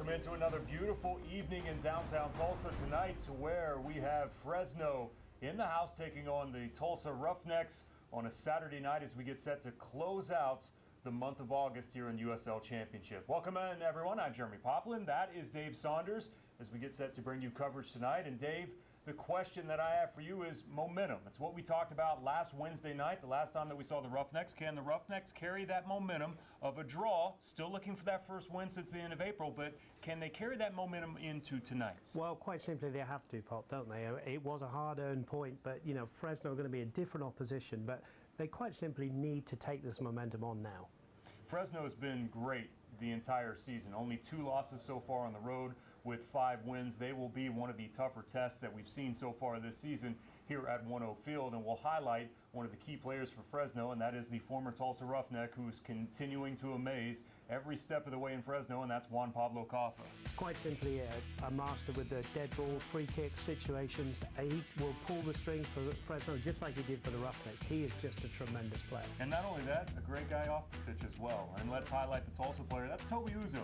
Welcome into another beautiful evening in downtown Tulsa tonight, where we have Fresno in the house taking on the Tulsa Roughnecks on a Saturday night as we get set to close out the month of August here in USL Championship. Welcome in, everyone. I'm Jeremy Poplin. That is Dave Saunders as we get set to bring you coverage tonight. And Dave, the question that I have for you is momentum. It's what we talked about last Wednesday night, the last time that we saw the Roughnecks. Can the Roughnecks carry that momentum of a draw? Still looking for that first win since the end of April, but can they carry that momentum into tonight? Well, quite simply, they have to, Pop, don't they? It was a hard-earned point, but, you know, Fresno are going to be a different opposition, but they quite simply need to take this momentum on now. Fresno has been great the entire season. Only 2 losses so far on the road with 5 wins. They will be one of the tougher tests that we've seen so far this season here at 1-0 Field, and we'll highlight one of the key players for Fresno, and that is the former Tulsa Roughneck, who's continuing to amaze every step of the way in Fresno, and that's Juan Pablo Caffa. Quite simply a master with the dead ball, free kick situations. He will pull the strings for Fresno just like he did for the Roughnecks. He is just a tremendous player. And not only that, a great guy off the pitch as well. And let's highlight the Tulsa player. That's Toby Uzo.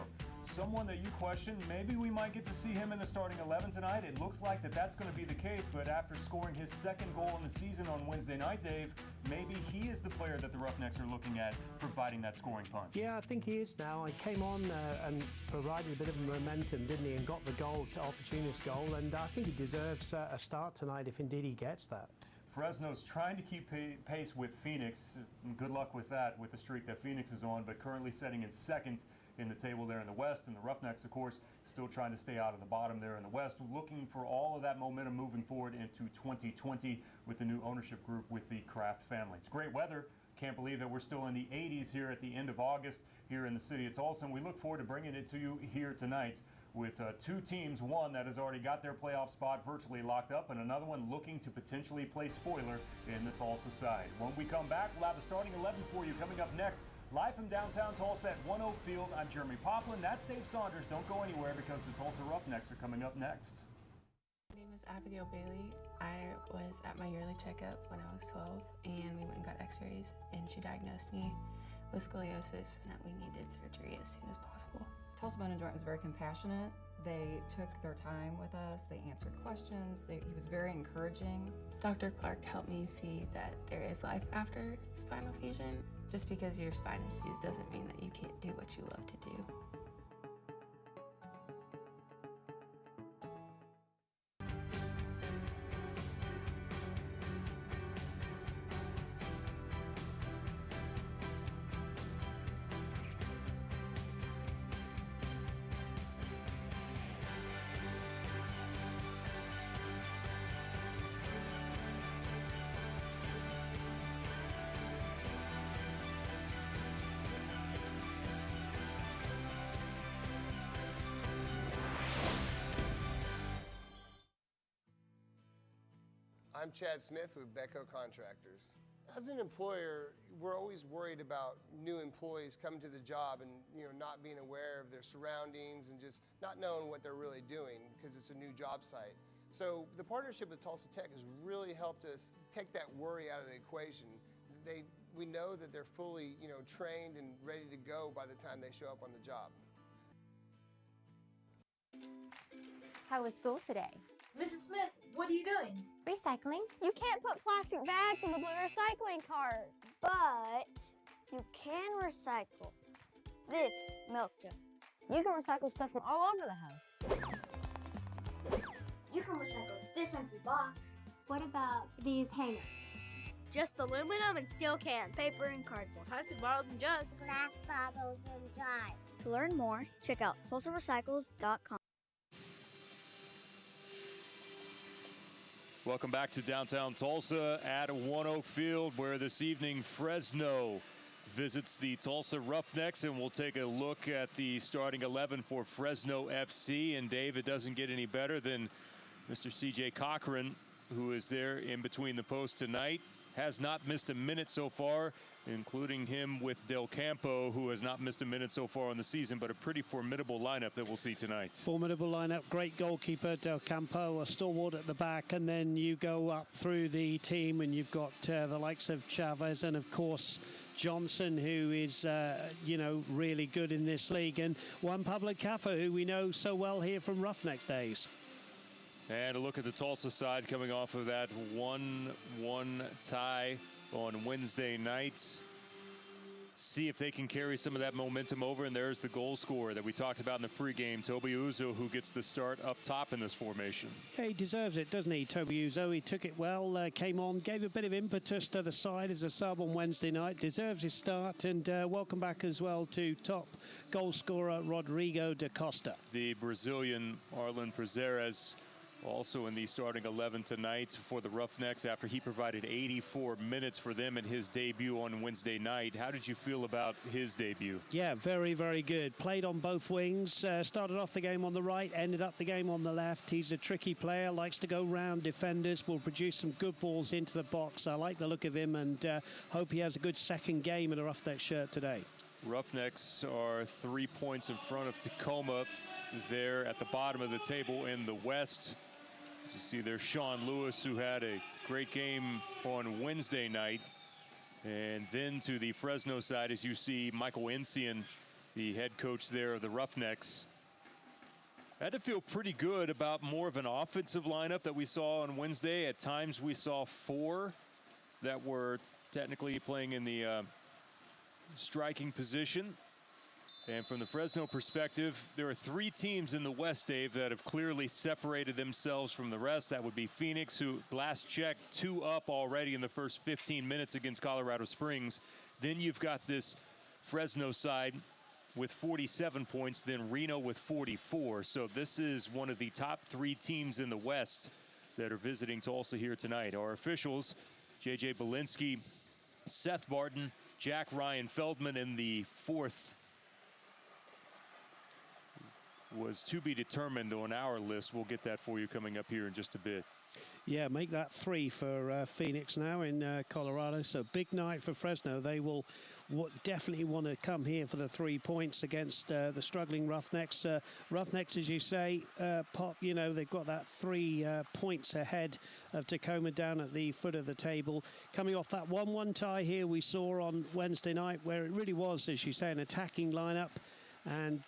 Someone that you question, maybe we might get to see him in the starting 11 tonight. It looks like that's going to be the case, but after scoring his 2nd goal in the season on Wednesday night, Dave, maybe he is the player that the Roughnecks are looking at providing that scoring punch. Yeah, I think he is now. He came on and provided a bit of momentum, didn't he, and got the goal, opportunist goal, and I think he deserves a start tonight if indeed he gets that. Fresno's trying to keep pace with Phoenix. Good luck with that, with the streak that Phoenix is on, but currently setting in 2nd in the table there in the West, and the Roughnecks, of course, still trying to stay out of the bottom there in the West, looking for all of that momentum moving forward into 2020 with the new ownership group with the Kraft family. It's great weather. Can't believe that we're still in the 80s here at the end of August here in the city of Tulsa, and we look forward to bringing it to you here tonight with 2 teams, one that has already got their playoff spot virtually locked up, and another one looking to potentially play spoiler in the Tulsa side. When we come back, we'll have the starting 11 for you coming up next. Live from downtown Tulsa at 1-0 Field, I'm Jeremy Poplin. That's Dave Saunders. Don't go anywhere because the Tulsa Roughnecks are coming up next. My name is Abigail Bailey. I was at my yearly checkup when I was 12, and we went and got x-rays, and she diagnosed me with scoliosis and that we needed surgery as soon as possible. Tulsa Bone and Joint was very compassionate. They took their time with us. They answered questions. He was very encouraging. Dr. Clark helped me see that there is life after spinal fusion. Just because your spine is fused doesn't mean that you can't do what you love to do. I'm Chad Smith with Becco Contractors. As an employer, we're always worried about new employees coming to the job and not being aware of their surroundings and just not knowing what they're really doing because it's a new job site. So the partnership with Tulsa Tech has really helped us take that worry out of the equation. We know that they're fully trained and ready to go by the time they show up on the job. How was school today? Mrs. Smith, what are you doing? Recycling. You can't put plastic bags in the blue recycling cart, but you can recycle this milk jug. You can recycle stuff from all over the house. You can recycle this empty box. What about these hangers? Just aluminum and steel cans, paper and cardboard, plastic bottles and jugs, glass bottles and jars. To learn more, check out TulsaRecycles.com. Welcome back to downtown Tulsa at 1-0 Field, where this evening Fresno visits the Tulsa Roughnecks, and we'll take a look at the starting 11 for Fresno FC. And Dave, it doesn't get any better than Mr. C.J. Cochran, who is there in between the posts tonight. has not missed a minute so far, including him with Del Campo, who has not missed a minute so far on the season, but a pretty formidable lineup that we'll see tonight. Formidable lineup, great goalkeeper, Del Campo, a stalwart at the back, and then you go up through the team and you've got the likes of Chavez and, of course, Johnson, who is, you know, really good in this league, and Juan Pablo Caffa, who we know so well here from Roughnecks days. And a look at the Tulsa side coming off of that 1-1 tie on Wednesday night. See if they can carry some of that momentum over. And there's the goal scorer that we talked about in the pregame, Toby Uzo, who gets the start up top in this formation. Yeah, he deserves it, doesn't he, Toby Uzo? He took it well, came on, gave a bit of impetus to the side as a sub on Wednesday night. Deserves his start, and welcome back as well to top goal scorer Rodrigo da Costa. The Brazilian Arlen Prazeres also in the starting 11 tonight for the Roughnecks after he provided 84 minutes for them in his debut on Wednesday night. How did you feel about his debut? Yeah, very, very good. Played on both wings, started off the game on the right, ended up the game on the left. He's a tricky player, likes to go round defenders, will produce some good balls into the box. I like the look of him and hope he has a good second game in a Roughnecks shirt today. Roughnecks are 3 points in front of Tacoma. There at the bottom of the table in the West. You see there's Sean Lewis, who had a great game on Wednesday night. And then to the Fresno side, as you see Michael Encian, the head coach there of the Roughnecks. I had to feel pretty good about more of an offensive lineup that we saw on Wednesday. At times we saw 4 that were technically playing in the striking position. And from the Fresno perspective, there are 3 teams in the West, Dave, that have clearly separated themselves from the rest. That would be Phoenix, who last check 2 up already in the first 15 minutes against Colorado Springs. Then you've got this Fresno side with 47 points, then Reno with 44. So this is one of the top 3 teams in the West that are visiting Tulsa here tonight. Our officials, J.J. Belinsky, Seth Barton, Jack Ryan Feldman in the 4th. Was to be determined on our list. We'll get that for you coming up here in just a bit. Yeah, make that 3 for Phoenix now in Colorado. So big night for Fresno. They will definitely want to come here for the 3 points against the struggling Roughnecks. Roughnecks, as you say, Pop, you know, they've got that 3 points ahead of Tacoma down at the foot of the table. Coming off that 1-1 tie here we saw on Wednesday night, where it really was, as you say, an attacking lineup. And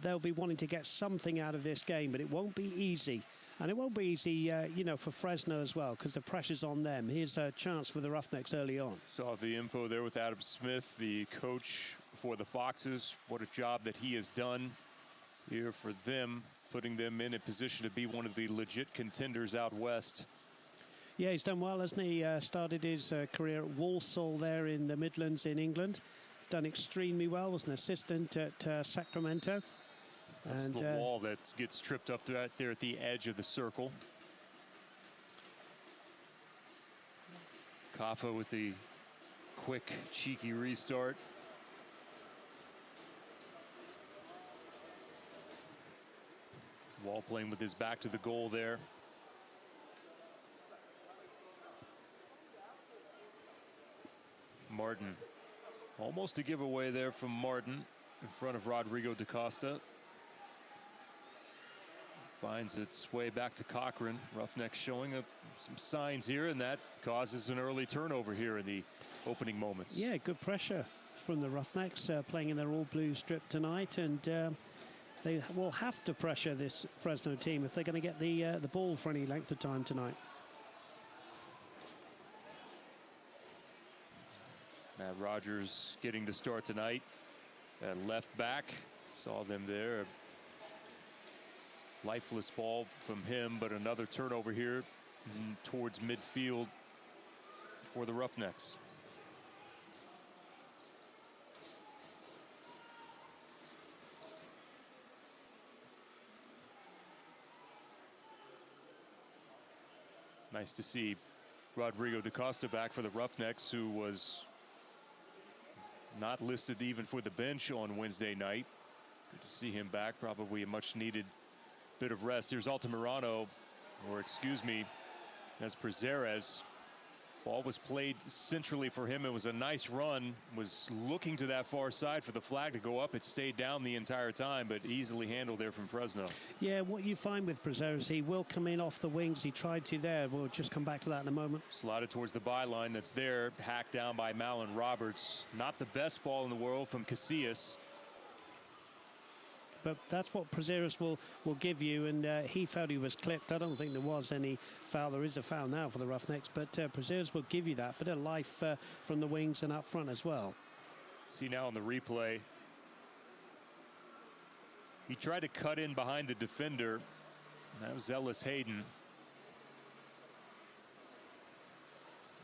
they'll be wanting to get something out of this game, but it won't be easy. And it won't be easy, you know, for Fresno as well, because the pressure's on them. Here's a chance for the Roughnecks early on. Saw the info there with Adam Smith, the coach for the Foxes. What a job that he has done here for them, putting them in a position to be one of the legit contenders out west. Yeah, he's done well, hasn't he? Started his career at Walsall there in the Midlands in England. He's done extremely well, was an assistant at Sacramento. That's and the wall that gets tripped up right there at the edge of the circle. Kaffa with the quick, cheeky restart. Wall playing with his back to the goal there. Martin. Almost a giveaway there from Martin in front of Rodrigo da Costa. Finds its way back to Cochran. Roughnecks showing some signs here, and that causes an early turnover here in the opening moments. Yeah, good pressure from the Roughnecks playing in their all-blue strip tonight, and they will have to pressure this Fresno team if they're going to get the ball for any length of time tonight. Matt Rogers getting the start tonight at left back. Saw them there. Lifeless ball from him, but another turnover here towards midfield for the Roughnecks. Nice to see Rodrigo da Costa back for the Roughnecks, who was not listed even for the bench on Wednesday night. Good to see him back. Probably a much needed bit of rest. Here's Altamirano, or excuse me, as Prazeres. Ball was played centrally for him. It was a nice run. Was looking to that far side for the flag to go up. It stayed down the entire time, but easily handled there from Fresno. Yeah, what you find with Brazeras, he will come in off the wings. He tried to there. We'll just come back to that in a moment. Slotted towards the byline that's there. Hacked down by Malin Roberts. Not the best ball in the world from Casillas. But that's what Brazeras will give you, and he felt he was clipped. I don't think there was any foul. There is a foul now for the Roughnecks, but Brazeras will give you that bit of life from the wings and up front as well. See now on the replay, he tried to cut in behind the defender. That was Ellis Hayden.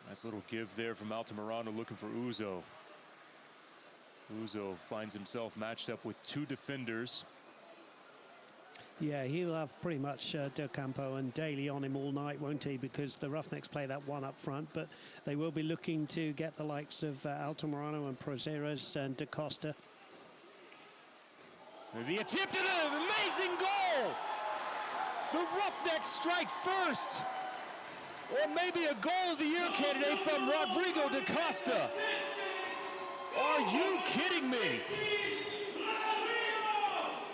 Nice little give there from Altamirano looking for Uzo. Uzo finds himself matched up with two defenders. Yeah, he'll have pretty much Del Campo and Daly on him all night, won't he? Because the Roughnecks play that one up front, but they will be looking to get the likes of Altamirano and Brazeras and Da Costa. The attempt at an amazing goal! The Roughnecks strike first! Or maybe a goal of the year candidate from Rodrigo Da Costa. Are you kidding me?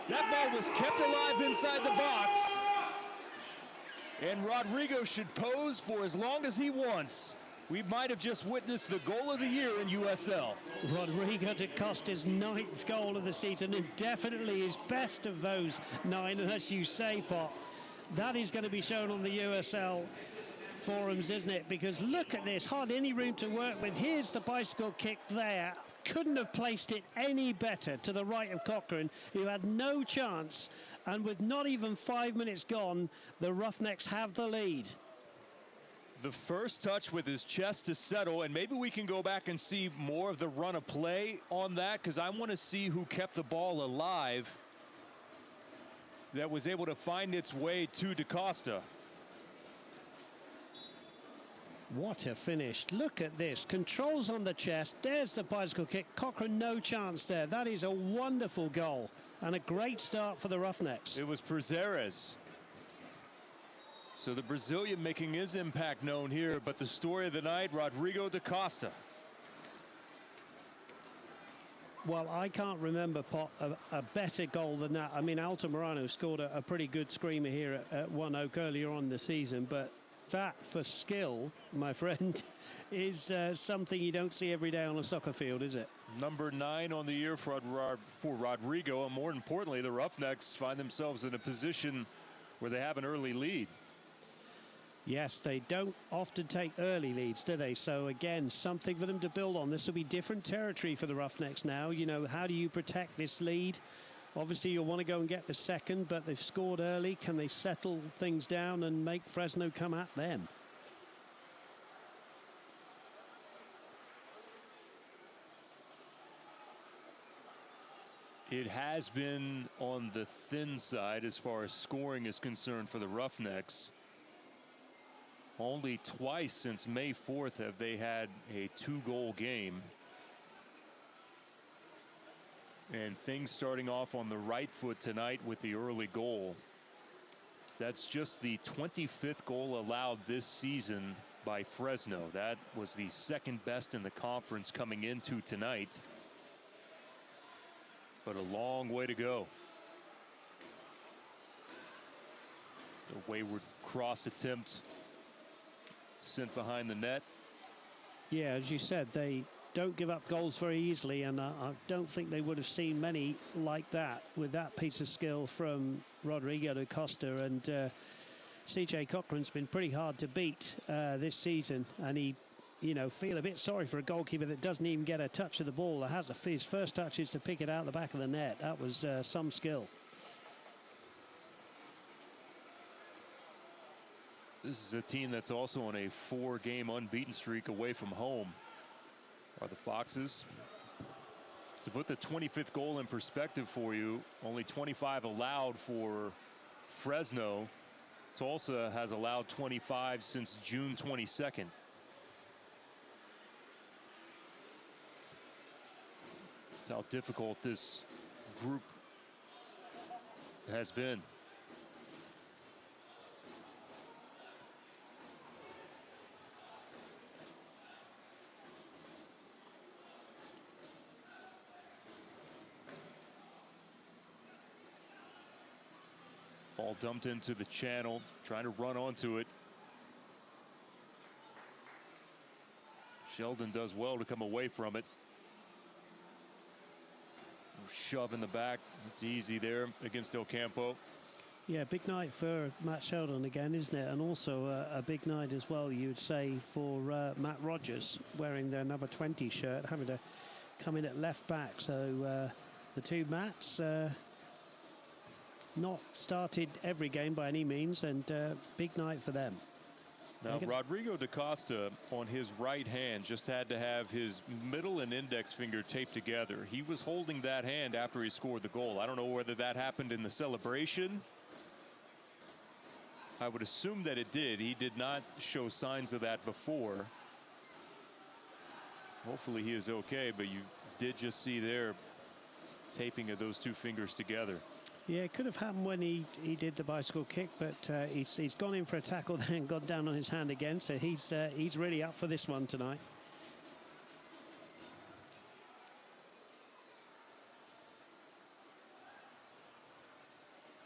That ball was kept alive inside the box. And Rodrigo should pose for as long as he wants. We might have just witnessed the goal of the year in USL. Rodrigo Da Costa's 9th goal of the season, and definitely his best of those 9. And as you say, Pop, that is going to be shown on the USL forums, isn't it? Because look at this, hardly any room to work with. Here's the bicycle kick there. Couldn't have placed it any better to the right of Cochrane, who had no chance. And with not even 5 minutes gone, the Roughnecks have the lead. The first touch with his chest to settle, and maybe we can go back and see more of the run of play on that, because I want to see who kept the ball alive that was able to find its way to Da Costa. What a finish. Look at this. Controls on the chest. There's the bicycle kick. Cochrane, no chance there. That is a wonderful goal and a great start for the Roughnecks. It was Brazeras. So the Brazilian making his impact known here, but the story of the night, Rodrigo Da Costa. Well, I can't remember, Pop, a better goal than that. I mean, Altamirano scored a pretty good screamer here at 1-0 earlier on in the season, but that for skill, my friend, is something you don't see every day on a soccer field, is it? Number 9 on the year for Rodrigo, and more importantly, the Roughnecks find themselves in a position where they have an early lead. Yes, they don't often take early leads, do they? So again, something for them to build on. This will be different territory for the Roughnecks now. You know, how do you protect this lead? Obviously, you'll want to go and get the second, but they've scored early. Can they settle things down and make Fresno come at them? It has been on the thin side as far as scoring is concerned for the Roughnecks. Only twice since May 4th have they had a 2-goal game. And things starting off on the right foot tonight with the early goal. That's just the 25th goal allowed this season by Fresno. That was the second best in the conference coming into tonight. But a long way to go. It's a wayward cross attempt sent behind the net. Yeah, as you said, they don't give up goals very easily, and I don't think they would have seen many like that with that piece of skill from Rodrigo Da Costa. And CJ Cochrane's been pretty hard to beat this season, and he, you know, feel a bit sorry for a goalkeeper that doesn't even get a touch of the ball. That has his first touch is to pick it out the back of the net. That was some skill. This is a team that's also on a 4-game unbeaten streak away from home. Are the Foxes. To put the 25th goal in perspective for you, only 25 allowed for Fresno. Tulsa has allowed 25 since June 22nd. That's how difficult this group has been. Ball dumped into the channel, trying to run onto it. Sheldon does well to come away from it. Shove in the back. It's easy there against Del Campo. Yeah, big night for Matt Sheldon again, isn't it? And also a big night as well, you'd say, for Matt Rogers, wearing their number 20 shirt, having to come in at left back. So the two Matts not started every game by any means, and big night for them. Now, Rodrigo da Costa on his right hand just had to have his middle and index finger taped together. He was holding that hand after he scored the goal. I don't know whether that happened in the celebration. I would assume that it did. He did not show signs of that before. Hopefully he is okay, but you did just see there taping of those two fingers together. Yeah, it could have happened when he did the bicycle kick, but he's gone in for a tackle then got down on his hand again, so he's really up for this one tonight.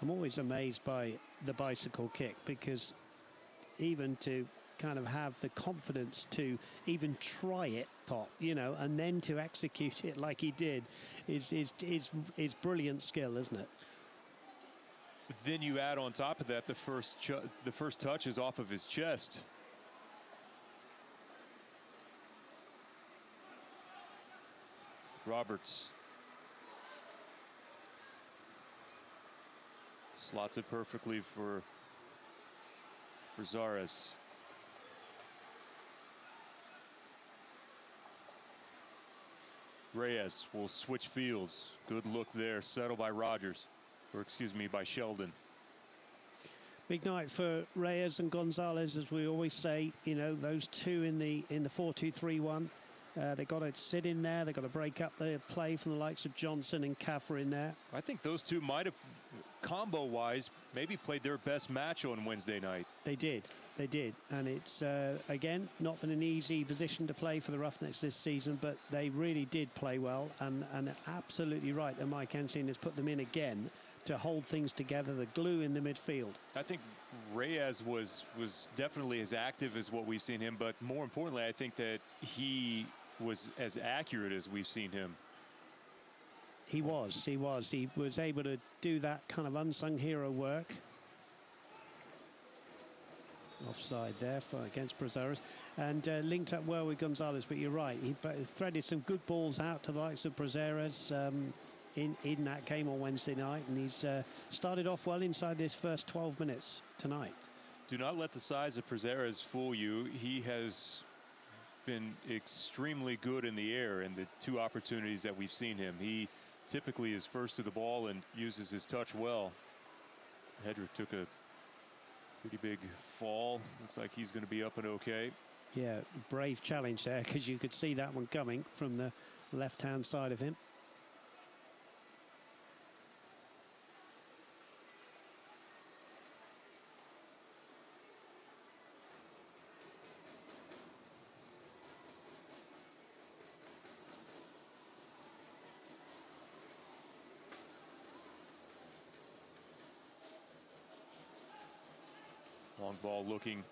I'm always amazed by the bicycle kick, because even to kind of have the confidence to even try it, Pop, you know, and then to execute it like he did is brilliant skill, isn't it? Then you add on top of that the first touch is off of his chest. Roberts slots it perfectly for Zares. Reyes will switch fields. Good look there, settled by Rogers. Or excuse me, by Sheldon. Big night for Reyes and Gonzalez, as we always say. You know, those two in the 4-2-3-1. They've got to sit in there. They've got to break up the play from the likes of Johnson and Kaffer in there. I think those two might have, combo-wise, maybe played their best match on Wednesday night. They did. They did. And it's, again, not been an easy position to play for the Roughnecks this season, but they really did play well. And absolutely right that Mike Ensign has put them in again to hold things together, the glue in the midfield. I think Reyes was definitely as active as what we've seen him, but more importantly, I think that he was as accurate as we've seen him. He was able to do that kind of unsung hero work. Offside there against Brazares, and linked up well with Gonzalez, but you're right, he threaded some good balls out to the likes of Brazares in that game on Wednesday night, and he's started off well inside this first 12 minutes tonight. Do not let the size of Brazares fool you. He has been extremely good in the air in the two opportunities that we've seen him. He typically is first to the ball and uses his touch well. Hedrick took a pretty big fall. Looks like he's going to be up and okay. Yeah, brave challenge there, because you could see that one coming from the left-hand side of him. Long ball looking.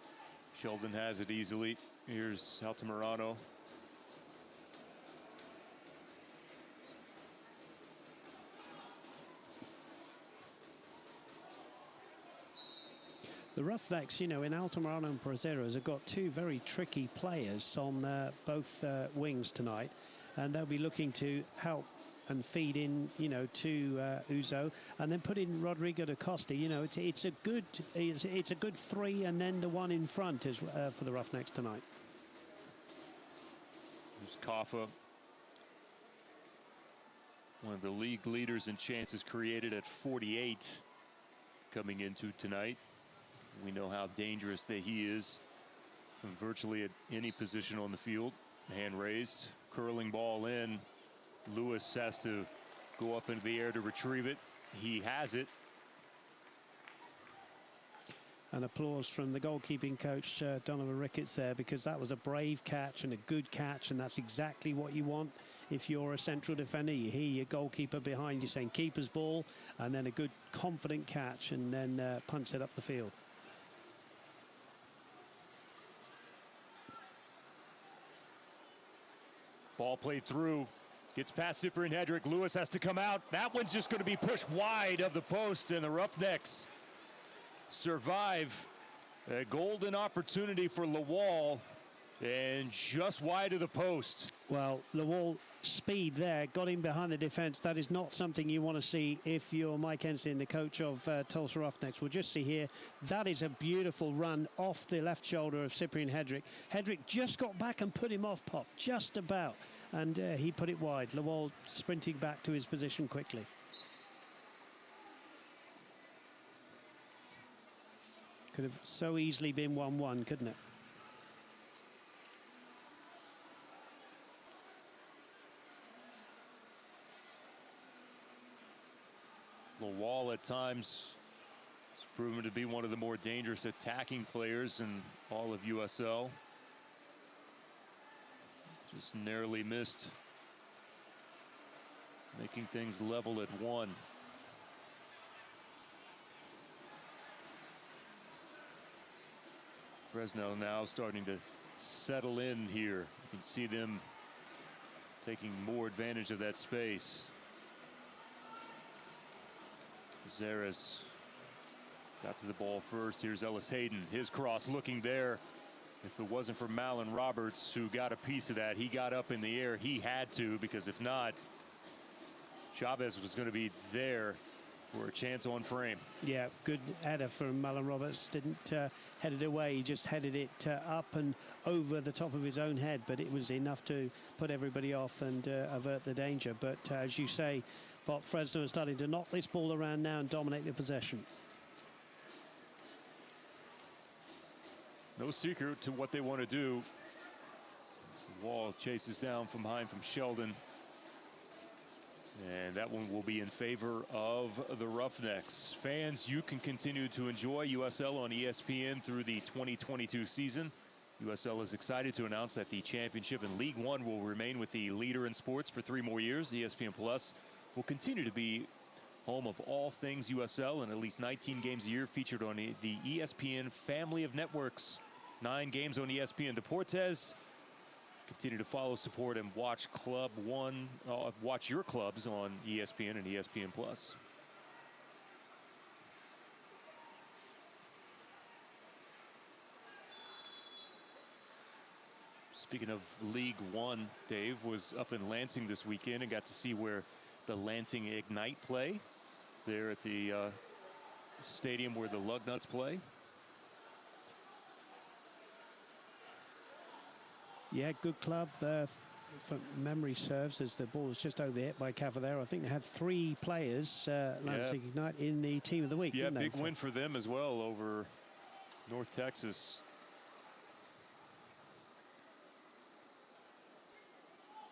Sheldon has it easily. Here's Altamirano. The Roughnecks, you know, in Altamirano and Brazares have got two very tricky players on both wings tonight, and they'll be looking to help and feed in, you know, to Uzo, and then put in Rodrigo da Costa. You know, it's a good three, and then the one in front is for the Roughnecks tonight. There's Kaffa, one of the league leaders in chances created at 48 coming into tonight. We know how dangerous that he is from virtually at any position on the field. Hand raised, curling ball in. Lewis has to go up into the air to retrieve it. He has it. And applause from the goalkeeping coach, Donovan Ricketts there, because that was a brave catch and a good catch, and that's exactly what you want if you're a central defender. You hear your goalkeeper behind you saying keeper's ball, and then a good confident catch, and then punch it up the field. Ball played through. Gets past Cyprian Hedrick. Lewis has to come out. That one's just going to be pushed wide of the post, and the Roughnecks survive. A golden opportunity for Lawal, and just wide of the post. Well, Lawal speed there, got him behind the defence. That is not something you want to see if you're Mike Ensign, the coach of Tulsa Roughnecks. We'll just see here. That is a beautiful run off the left shoulder of Cyprian Hedrick. Hedrick just got back and put him off Pop, just about. And he put it wide. Lawal sprinting back to his position quickly. Could have so easily been 1-1, couldn't it? Lawal at times has proven to be one of the more dangerous attacking players in all of USL. Just narrowly missed making things level at 1. Fresno now starting to settle in here. You can see them taking more advantage of that space. Zares got to the ball first. Here's Ellis Hayden. His cross looking there. If it wasn't for Malin Roberts, who got a piece of that, he got up in the air. He had to, because if not, Chavez was going to be there for a chance on frame. Yeah, good header from Malin Roberts. Didn't head it away. He just headed it up and over the top of his own head, but it was enough to put everybody off and avert the danger. But as you say, Bob, Fresno is starting to knock this ball around now and dominate the possession. No secret to what they want to do. Wall chases down from behind from Sheldon. And that one will be in favor of the Roughnecks. Fans, you can continue to enjoy USL on ESPN through the 2022 season. USL is excited to announce that the championship in League One will remain with the leader in sports for 3 more years. ESPN Plus will continue to be home of all things USL, and at least 19 games a year featured on the ESPN family of networks. 9 games on ESPN Deportes. Continue to follow, support, and watch watch your clubs on ESPN and ESPN Plus. Speaking of League One, Dave was up in Lansing this weekend and got to see where the Lansing Ignite play there at the stadium where the Lugnuts play. Yeah, good club. If memory serves, as the ball was just over hit by Cavallero. I think they had 3 players, Lansing Ignite, in the team of the week. Yeah, didn't big they? win for them as well over North Texas.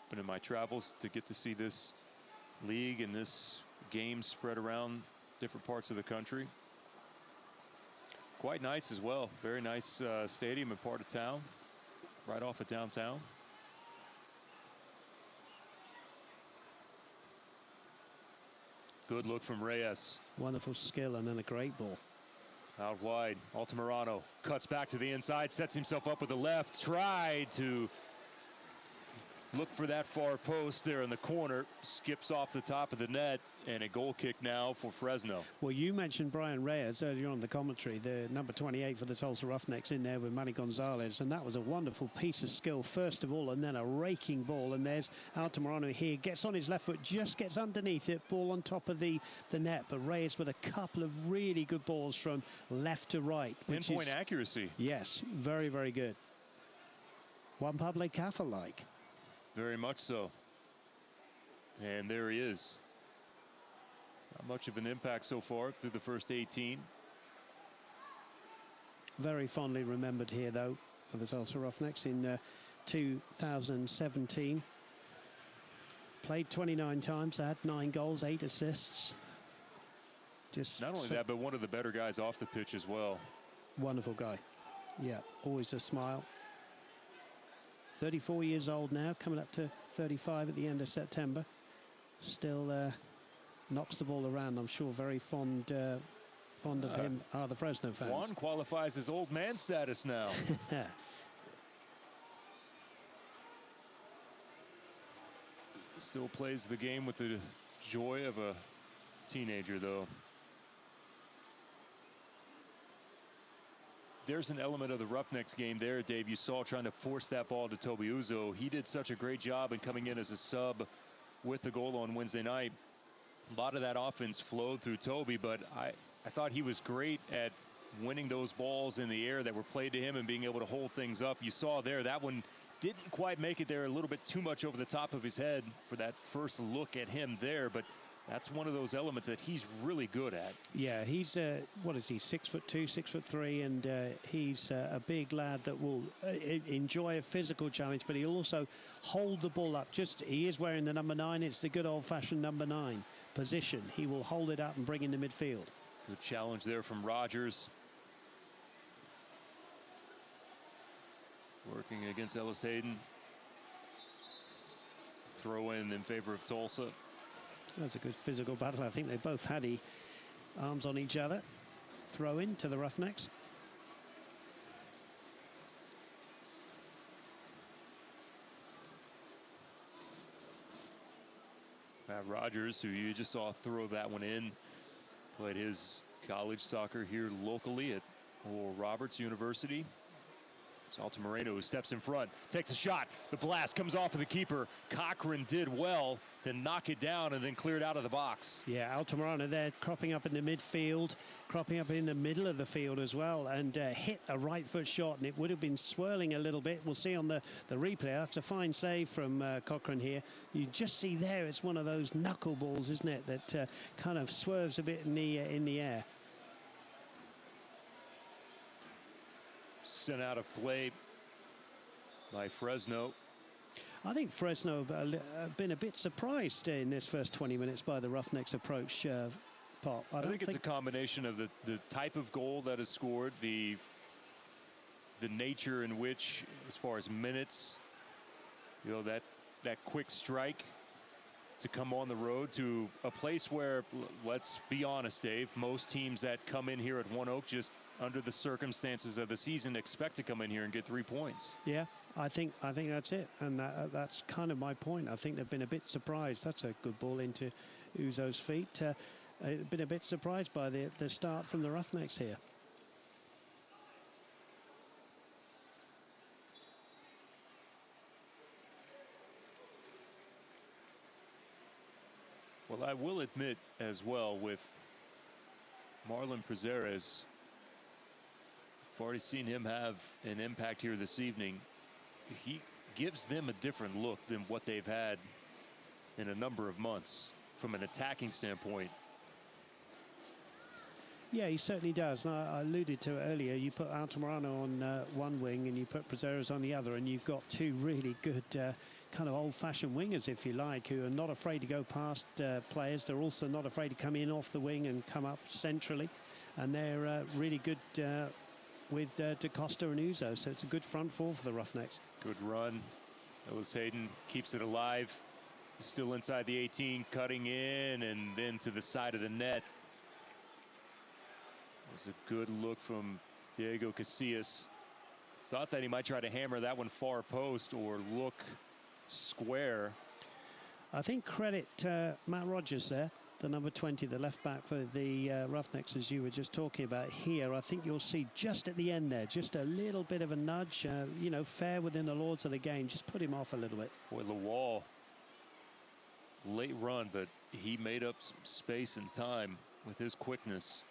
But in my travels to get to see this league and this game spread around different parts of the country. Quite nice as well. Very nice stadium and part of town. Right off of downtown. Good look from Reyes. Wonderful skill and then a great ball. Out wide. Altamirano cuts back to the inside, sets himself up with the left. Tried to look for that far post there in the corner. Skips off the top of the net, and a goal kick now for Fresno. Well, you mentioned Brian Reyes earlier on the commentary, the number 28 for the Tulsa Roughnecks in there with Manny Gonzalez, and that was a wonderful piece of skill first of all, and then a raking ball. And there's Altamirano here, gets on his left foot, just gets underneath it, ball on top of the net. But Reyes with a couple of really good balls from left to right. Pinpoint accuracy. Yes, very, very good. Juan Pablo Caffa-like. Very much so. And there he is. Not much of an impact so far through the first 18. Very fondly remembered here, though, for the Tulsa Roughnecks in 2017. Played 29 times, had 9 goals, 8 assists. Just not only that, but one of the better guys off the pitch as well. Wonderful guy. Yeah, always a smile. 34 years old now, coming up to 35 at the end of September. Still knocks the ball around. I'm sure very fond of him are the Fresno fans. Juan qualifies as old man status now. Still plays the game with the joy of a teenager, though. There's an element of the Roughnecks game there, Dave. You saw trying to force that ball to Toby Uzo. He did such a great job in coming in as a sub with the goal on Wednesday night. A lot of that offense flowed through Toby, but I thought he was great at winning those balls in the air that were played to him and being able to hold things up. You saw there that one didn't quite make it there, a little bit too much over the top of his head for that first look at him there, but that's one of those elements that he's really good at. Yeah, he's, what is he, 6'2", 6'3", and he's a big lad that will enjoy a physical challenge, but he'll also hold the ball up. He is wearing the number 9. It's the good old-fashioned number 9 position. He will hold it up and bring in the midfield. Good challenge there from Rogers. Working against Ellis Hayden. Throw in favor of Tulsa. That's a good physical battle. I think they both had arms on each other. Throw in to the Roughnecks. Matt Rogers, who you just saw throw that one in, played his college soccer here locally at Oral Roberts University. It's Altamirano who steps in front, takes a shot. The blast comes off of the keeper. Cochran did well to knock it down and then cleared out of the box. Yeah, Altamirano there cropping up in the midfield, cropping up in the middle of the field as well, and hit a right foot shot, and it would have been swirling a little bit. We'll see on the replay. That's a fine save from Cochran here. You just see there, it's one of those knuckleballs, isn't it, that kind of swerves a bit in the air. Sent out of play by Fresno. I think Fresno have been a bit surprised in this first 20 minutes by the Roughnecks approach, Pop. I think it's a combination of the type of goal that is scored, the nature in which, as far as minutes, you know, that quick strike to come on the road to a place where, let's be honest, Dave, most teams that come in here at One Oak just under the circumstances of the season expect to come in here and get 3 points. Yeah, I think that's it, and that's kind of my point. I think they've been a bit surprised. That's a good ball into Uzo's feet. Been a bit surprised by the start from the Roughnecks here. Well, I will admit as well with Marlon Prezeres, I've already seen him have an impact here this evening. He gives them a different look than what they've had in a number of months from an attacking standpoint. Yeah, he certainly does. I alluded to it earlier. You put Altamirano on one wing and you put Prezeres on the other, and you've got two really good kind of old-fashioned wingers, if you like, who are not afraid to go past players. They're also not afraid to come in off the wing and come up centrally. And they're really good with DaCosta and Uzo. So it's a good front four for the Roughnecks. Good run. Ellis Hayden keeps it alive. Still inside the 18, cutting in and then to the side of the net. It was a good look from Diego Casillas. Thought that he might try to hammer that one far post or look square. I think credit Matt Rogers there, the number 20, the left back for the Roughnecks, as you were just talking about here. I think you'll see just at the end there, just a little bit of a nudge, you know, fair within the lords of the game. Just put him off a little bit. Boy, Lawal, late run, but he made up some space and time with his quickness.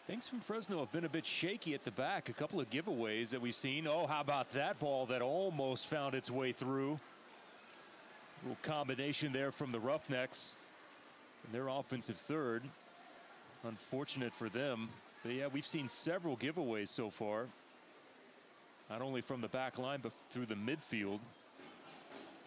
Things from Fresno have been a bit shaky at the back. A couple of giveaways that we've seen. Oh, how about that ball that almost found its way through? A little combination there from the Roughnecks and their offensive third. Unfortunate for them. But yeah, we've seen several giveaways so far. Not only from the back line, but through the midfield.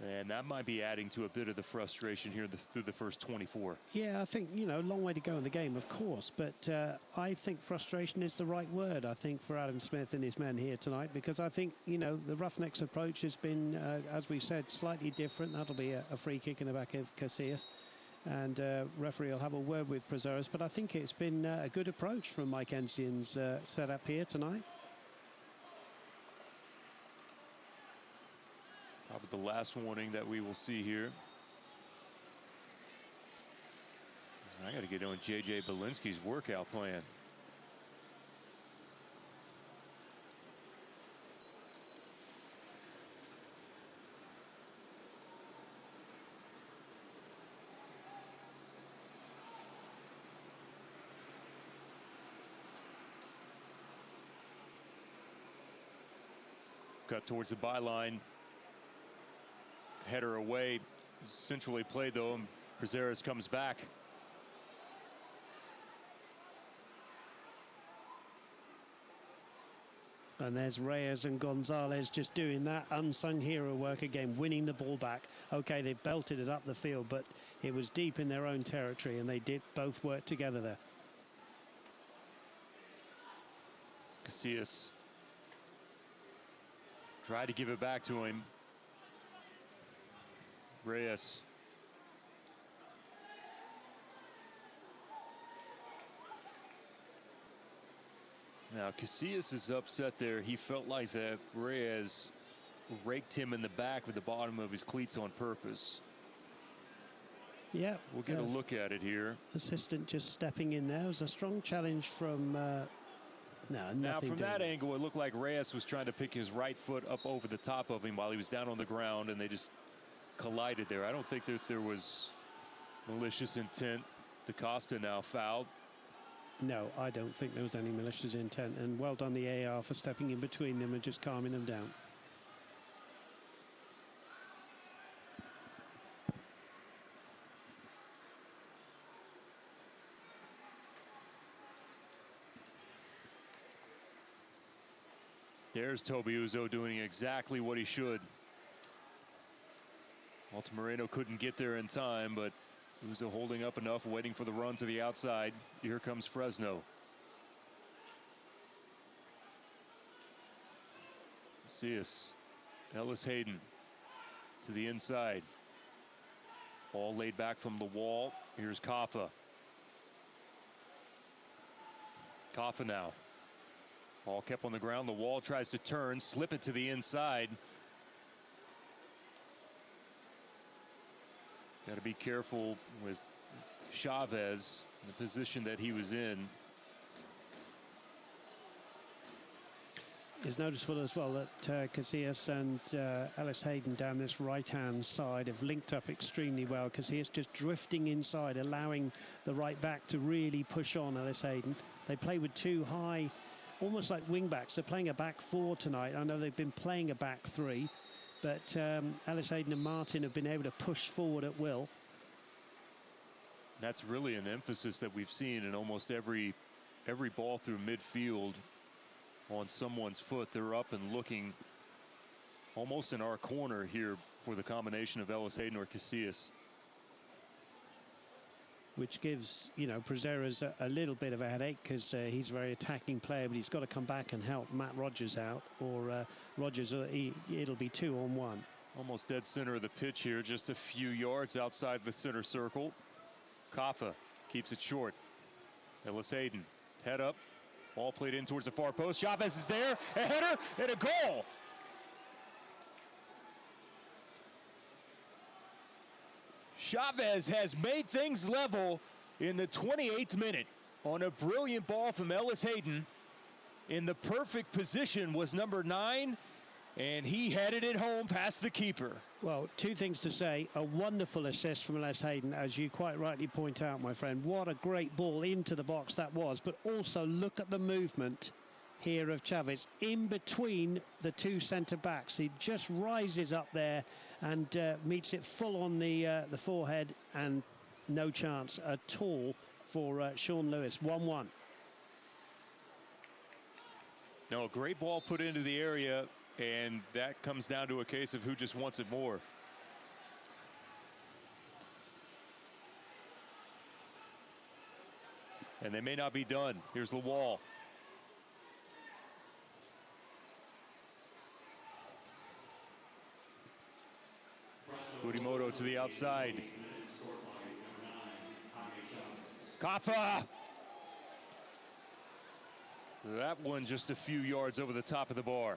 And that might be adding to a bit of the frustration here through the first 24. Yeah, I think, you know, a long way to go in the game, of course. But I think frustration is the right word, I think, for Adam Smith and his men here tonight. Because I think, you know, the Roughnecks approach has been, as we said, slightly different. That'll be a free kick in the back of Casillas. And referee will have a word with Prazeres. But I think it's been a good approach from Mike Ensian's setup here tonight. Probably the last warning that we will see here. I got to get on J.J. Belinsky's workout plan. Cut towards the byline. Header away, centrally played though, and Prazeres comes back. And there's Reyes and Gonzalez just doing that unsung hero work again, winning the ball back. Okay, they belted it up the field, but it was deep in their own territory, and they did both work together there. Casillas tried to give it back to him. Reyes. Now Casillas is upset there. He felt like that Reyes raked him in the back with the bottom of his cleats on purpose. Yeah, we'll get a look at it here. Assistant just stepping in there. It was a strong challenge from now from that angle, it looked like Reyes was trying to pick his right foot up over the top of him while he was down on the ground, and they just collided there. I don't think that there was malicious intent. DaCosta now fouled. No, I don't think there was any malicious intent, and well done the AR for stepping in between them and just calming them down. There's Toby Uzo doing exactly what he should. Altamirano couldn't get there in time, but Uzo holding up enough, waiting for the run to the outside. Here comes Fresno. Casillas, Ellis Hayden to the inside. Ball laid back from the wall. Here's Kaffa. Kaffa now. Ball kept on the ground. The wall tries to turn, slip it to the inside. Got to be careful with Chavez in the position that he was in. It's noticeable as well that Casillas and Ellis Hayden down this right-hand side have linked up extremely well. Casillas just drifting inside, allowing the right back to really push on Ellis Hayden. They play with two high, almost like wing-backs. They're playing a back four tonight. I know they've been playing a back three, but Ellis Hayden and Martin have been able to push forward at will. That's really an emphasis that we've seen in almost every ball through midfield. On someone's foot, they're up and looking almost in our corner here for the combination of Ellis Hayden or Casillas. Which gives, you know, Prazeres a little bit of a headache because he's a very attacking player, but he's got to come back and help Matt Rogers out, or Rogers, it'll be 2-on-1. Almost dead center of the pitch here, just a few yards outside the center circle. Kaffa keeps it short. Ellis Hayden, head up. Ball played in towards the far post. Chavez is there. A header and a goal. Chavez has made things level in the 28th minute on a brilliant ball from Ellis Hayden. In the perfect position was number 9, and he headed it home past the keeper. Well, two things to say. A wonderful assist from Ellis Hayden, as you quite rightly point out, my friend. What a great ball into the box that was. But also look at the movement here of Chavez in between the two centre-backs. He just rises up there and meets it full on the forehead, and no chance at all for Sean Lewis. 1-1. No, a great ball put into the area, and that comes down to a case of who just wants it more. And they may not be done. Here's the wall. Kudimoto to the outside. Kaffa! That one just a few yards over the top of the bar.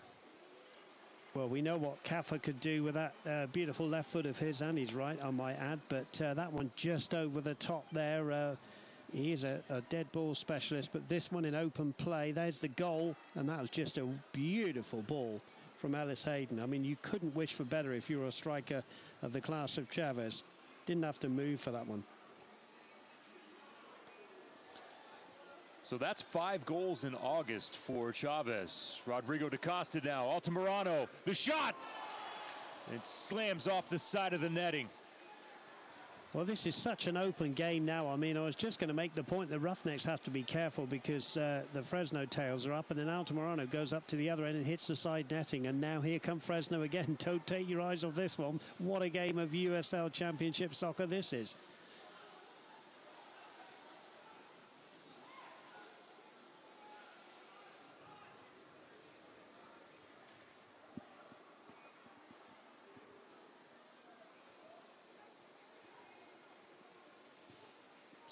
Well, we know what Kaffa could do with that beautiful left foot of his, and he's right, I might add, but that one just over the top there. He is a dead ball specialist, but this one in open play, there's the goal, and that was just a beautiful ball from Ellis Hayden. I mean, you couldn't wish for better if you were a striker of the class of Chavez. Didn't have to move for that one. So that's 5 goals in August for Chavez. Rodrigo da Costa now. Altamirano, the shot! It slams off the side of the netting. Well, this is such an open game now. I mean, I was just going to make the point the Roughnecks have to be careful because the Fresno tails are up, and then Altamirano goes up to the other end and hits the side netting. And now here come Fresno again. Don't take your eyes off this one. What a game of USL Championship soccer this is.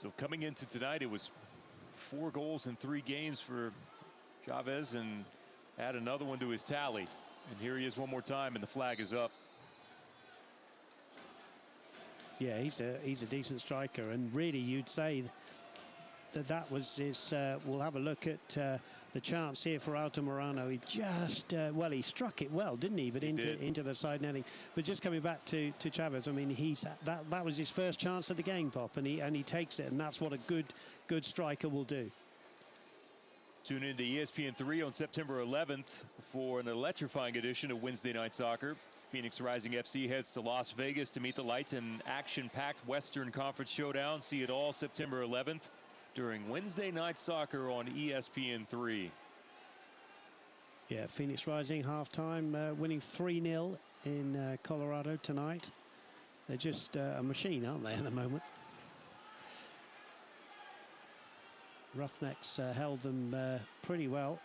So coming into tonight, it was 4 goals in 3 games for Chavez, and add another one to his tally. And here he is one more time, and the flag is up. Yeah, he's a decent striker, and really you'd say that was his. We'll have a look at the chance here for Altamirano. He just well, he struck it well, didn't he? But into the side netting. But just coming back to Chavez, I mean, that was his first chance of the game, Pop, and he takes it, and that's what a good striker will do. Tune in to ESPN3 on September 11th for an electrifying edition of Wednesday Night Soccer. Phoenix Rising FC heads to Las Vegas to meet the Lights in action-packed Western Conference showdown. See it all September 11th during Wednesday Night Soccer on ESPN3. Yeah, Phoenix Rising half-time, winning 3-0 in Colorado tonight. They're just a machine, aren't they, at the moment? Roughnecks held them pretty well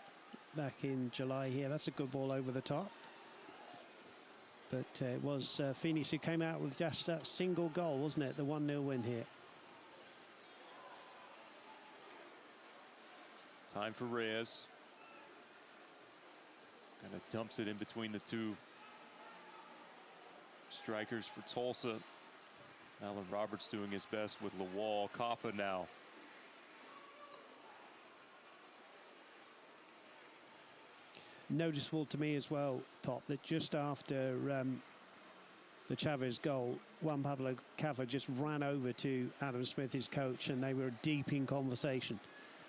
back in July here. That's a good ball over the top. But it was Phoenix who came out with just that single goal, wasn't it? The 1-0 win here. Time for Reyes. Kind of dumps it in between the two strikers for Tulsa. Alan Roberts doing his best with Lawal. Kaffa now. Noticeable to me as well, Pop, that just after the Chavez goal, Juan Pablo Kaffa just ran over to Adam Smith, his coach, and they were deep in conversation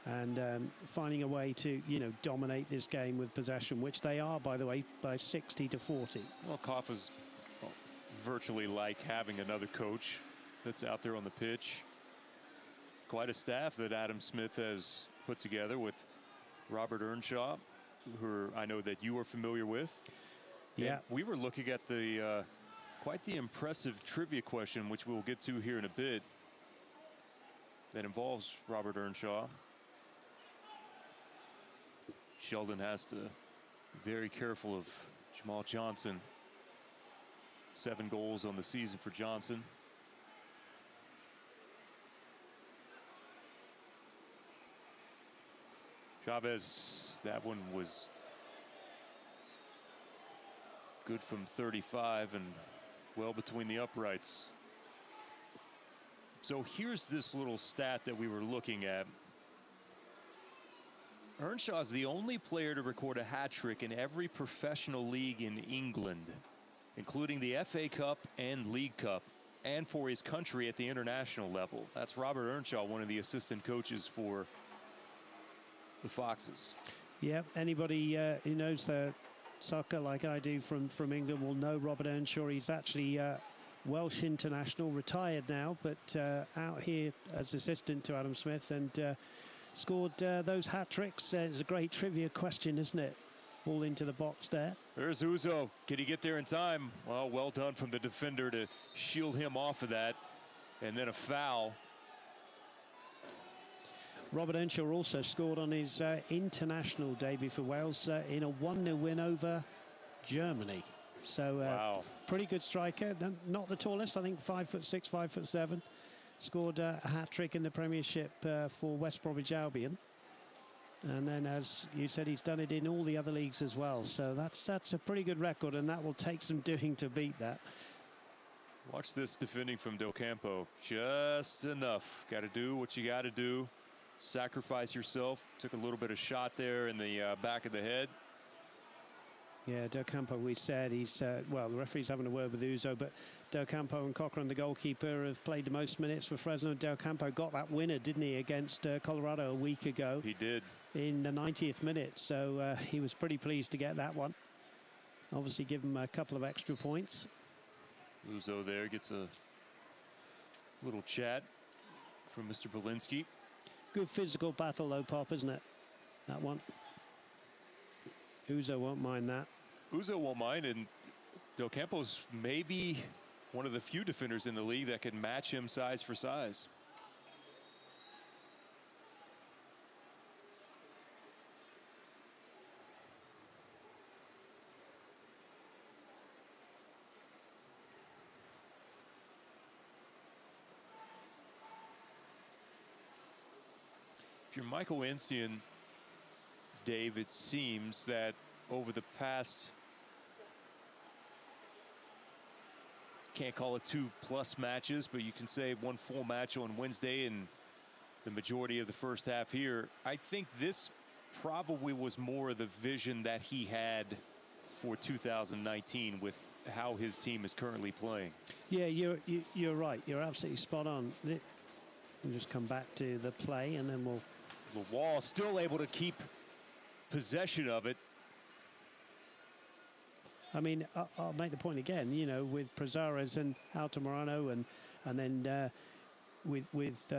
and finding a way to, dominate this game with possession, which they are, by the way, by 60-40. Well, Kaffa's virtually like having another coach that's out there on the pitch. Quite a staff that Adam Smith has put together with Robert Earnshaw, who I know that you are familiar with. Yeah. And we were looking at the quite the impressive trivia question, which we'll get to here in a bit, that involves Robert Earnshaw. Sheldon has to be very careful of Jamal Johnson. 7 goals on the season for Johnson. Chavez, that one was good from 35 and well between the uprights. So here's this little stat that we were looking at. Earnshaw is the only player to record a hat trick in every professional league in England, including the FA Cup and League Cup, and for his country at the international level. That's Robert Earnshaw, one of the assistant coaches for the Foxes. Yeah, anybody who knows soccer like I do from England will know Robert Earnshaw. He's actually Welsh international, retired now, but out here as assistant to Adam Smith, and scored those hat tricks. It's a great trivia question, isn't it? Ball into the box there. There's Uzo. Can he get there in time? Well done from the defender to shield him off of that. And then a foul. Robert Earnshaw also scored on his international debut for Wales in a 1-0 win over Germany. So wow. Pretty good striker. Not the tallest, I think 5'6", 5'7". Scored a hat-trick in the Premiership for West Bromwich Albion. And then, as you said, he's done it in all the other leagues as well. So that's a pretty good record, and that will take some doing to beat that. Watch this defending from Del Campo. Just enough. Got to do what you got to do. Sacrifice yourself. Took a little bit of shot there in the back of the head. Yeah, Del Campo, we said he's, well, the referee's having a word with Uzo, but Del Campo and Cochran, the goalkeeper, have played the most minutes for Fresno. Del Campo got that winner, didn't he, against Colorado a week ago? He did. In the 90th minute, so he was pretty pleased to get that one. Obviously give him a couple of extra points. Uzo there gets a little chat from Mr. Belinsky. Good physical battle though, Pop, isn't it? That one. Uzo won't mind that. Uzo won't mind, and Del Campo's maybe one of the few defenders in the league that can match him size for size. If you're Michael Encian, Dave, it seems that over the past, can't call it 2+ matches, but you can say one full match on Wednesday and the majority of the first half here. I think this probably was more of the vision that he had for 2019 with how his team is currently playing. Yeah, you're right. You're absolutely spot on. We'll just come back to the play, and then we'll. The wall still able to keep possession of it. I mean, I'll make the point again, you know, with Prazares and Altamirano, and then with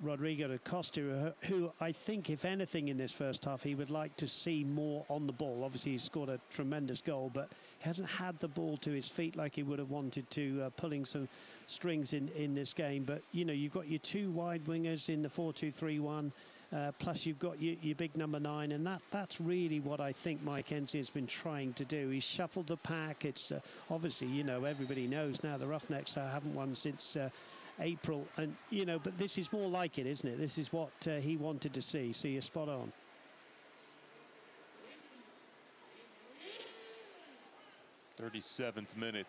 Rodrigo da Costa, who I think, if anything, in this first half, he would like to see more on the ball. Obviously, he scored a tremendous goal, but he hasn't had the ball to his feet like he would have wanted to, pulling some strings in this game. But, you know, you've got your two wide wingers in the 4-2-3-1. Plus you've got your big number 9, and that's really what I think Mike Enzi has been trying to do. He's shuffled the pack. It's obviously, you know, everybody knows now the Roughnecks haven't won since April, and you know, but this is more like it, isn't it? This is what he wanted to see. So you're spot on. '37th minute.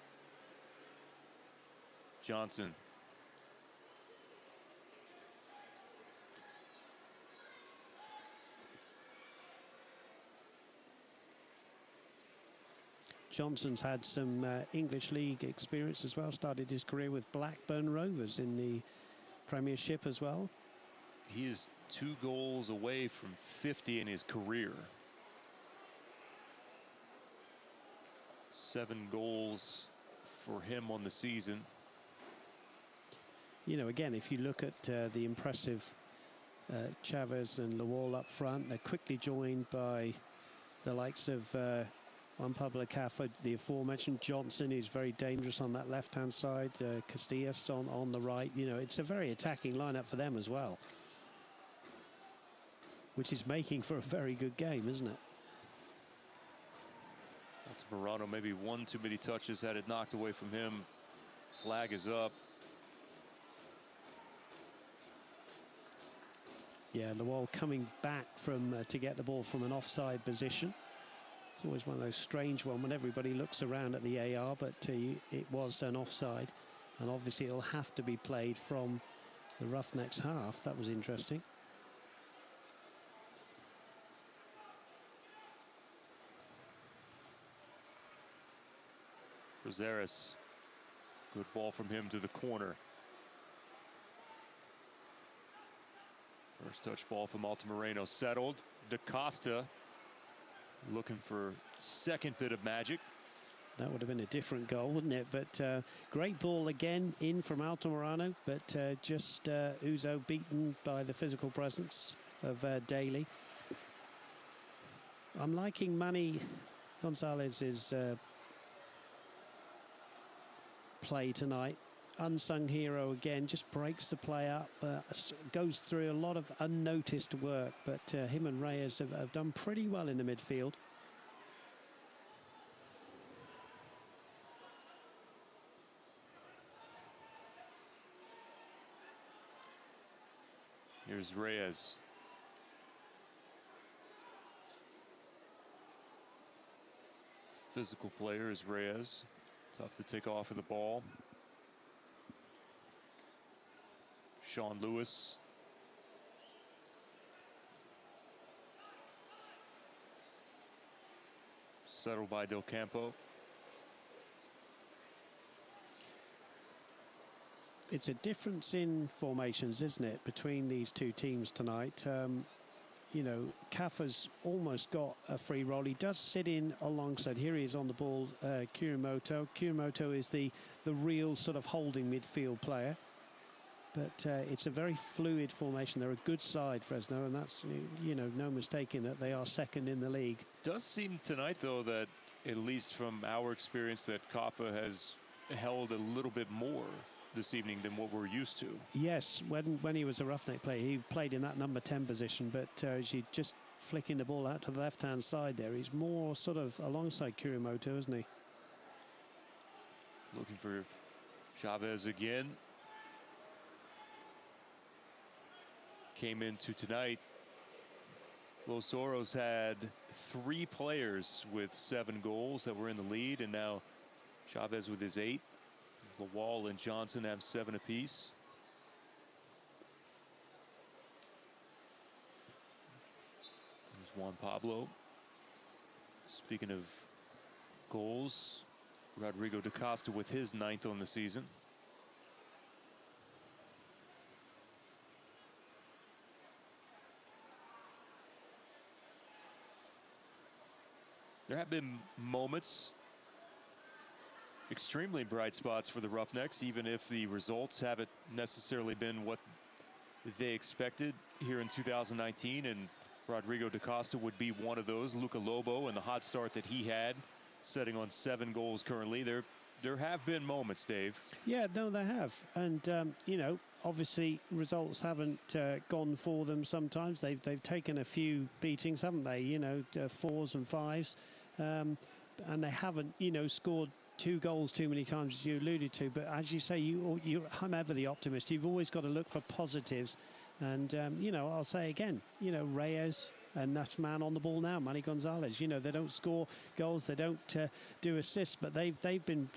Johnson. Johnson's had some English League experience as well. Started his career with Blackburn Rovers in the Premiership as well. He is 2 goals away from 50 in his career. 7 goals for him on the season. You know, again, if you look at the impressive Chavez and Lawal up front, they're quickly joined by the likes of Juan Pablo Cafford, the aforementioned Johnson, who's very dangerous on that left-hand side, Castillas on the right. You know, it's a very attacking lineup for them as well, which is making for a very good game, isn't it? Altamirano, maybe one too many touches, had it knocked away from him. Flag is up. Yeah, Lawal coming back from to get the ball from an offside position. It's always one of those strange ones when everybody looks around at the AR, but it was an offside, and obviously it'll have to be played from the Roughnecks half. That was interesting. Prazares, good ball from him to the corner. First touch ball from Altamirano settled. Da Costa looking for second bit of magic. That would have been a different goal, wouldn't it? But great ball again in from Altamirano, but just Uzo beaten by the physical presence of Daly. I'm liking Manny Gonzalez's play tonight. Unsung hero again, just breaks the play up, goes through a lot of unnoticed work, but him and Reyes have done pretty well in the midfield. Here's Reyes. Physical player is Reyes. Tough to take off of the ball. Sean Lewis. Settled by Del Campo. It's a difference in formations, isn't it, between these two teams tonight? You know, Kafa's almost got a free roll. He does sit in alongside. Here he is on the ball, Kurimoto. Kurimoto is the real sort of holding midfield player. But it's a very fluid formation. They're a good side, Fresno, and that's, you know, no mistaking that they are second in the league. Does seem tonight, though, that at least from our experience, that Kafa has held a little bit more this evening than what we're used to. Yes, when he was a Roughneck player, he played in that number 10 position, but as you just flicking the ball out to the left-hand side there, he's more sort of alongside Kurimoto, isn't he? Looking for Chavez again. Came into tonight. Los Oros had 3 players with 7 goals that were in the lead, and now Chavez with his 8. Lawal and Johnson have 7 apiece. There's Juan Pablo. Speaking of goals, Rodrigo da Costa with his 9th on the season. There have been moments, extremely bright spots for the Roughnecks, even if the results haven't necessarily been what they expected here in 2019, and Rodrigo da Costa would be one of those. Luca Lobo and the hot start that he had, setting on 7 goals currently. There have been moments, Dave. Yeah, no, they have. And, you know, obviously results haven't gone for them sometimes. They've taken a few beatings, haven't they? You know, 4s and 5s. And they haven't, you know, scored 2 goals too many times, as you alluded to. But as you say, I'm ever the optimist. You've always got to look for positives. And, you know, I'll say again, you know, Reyes and that man on the ball now, Manny Gonzalez, you know, they don't score goals, they don't do assists, but they've been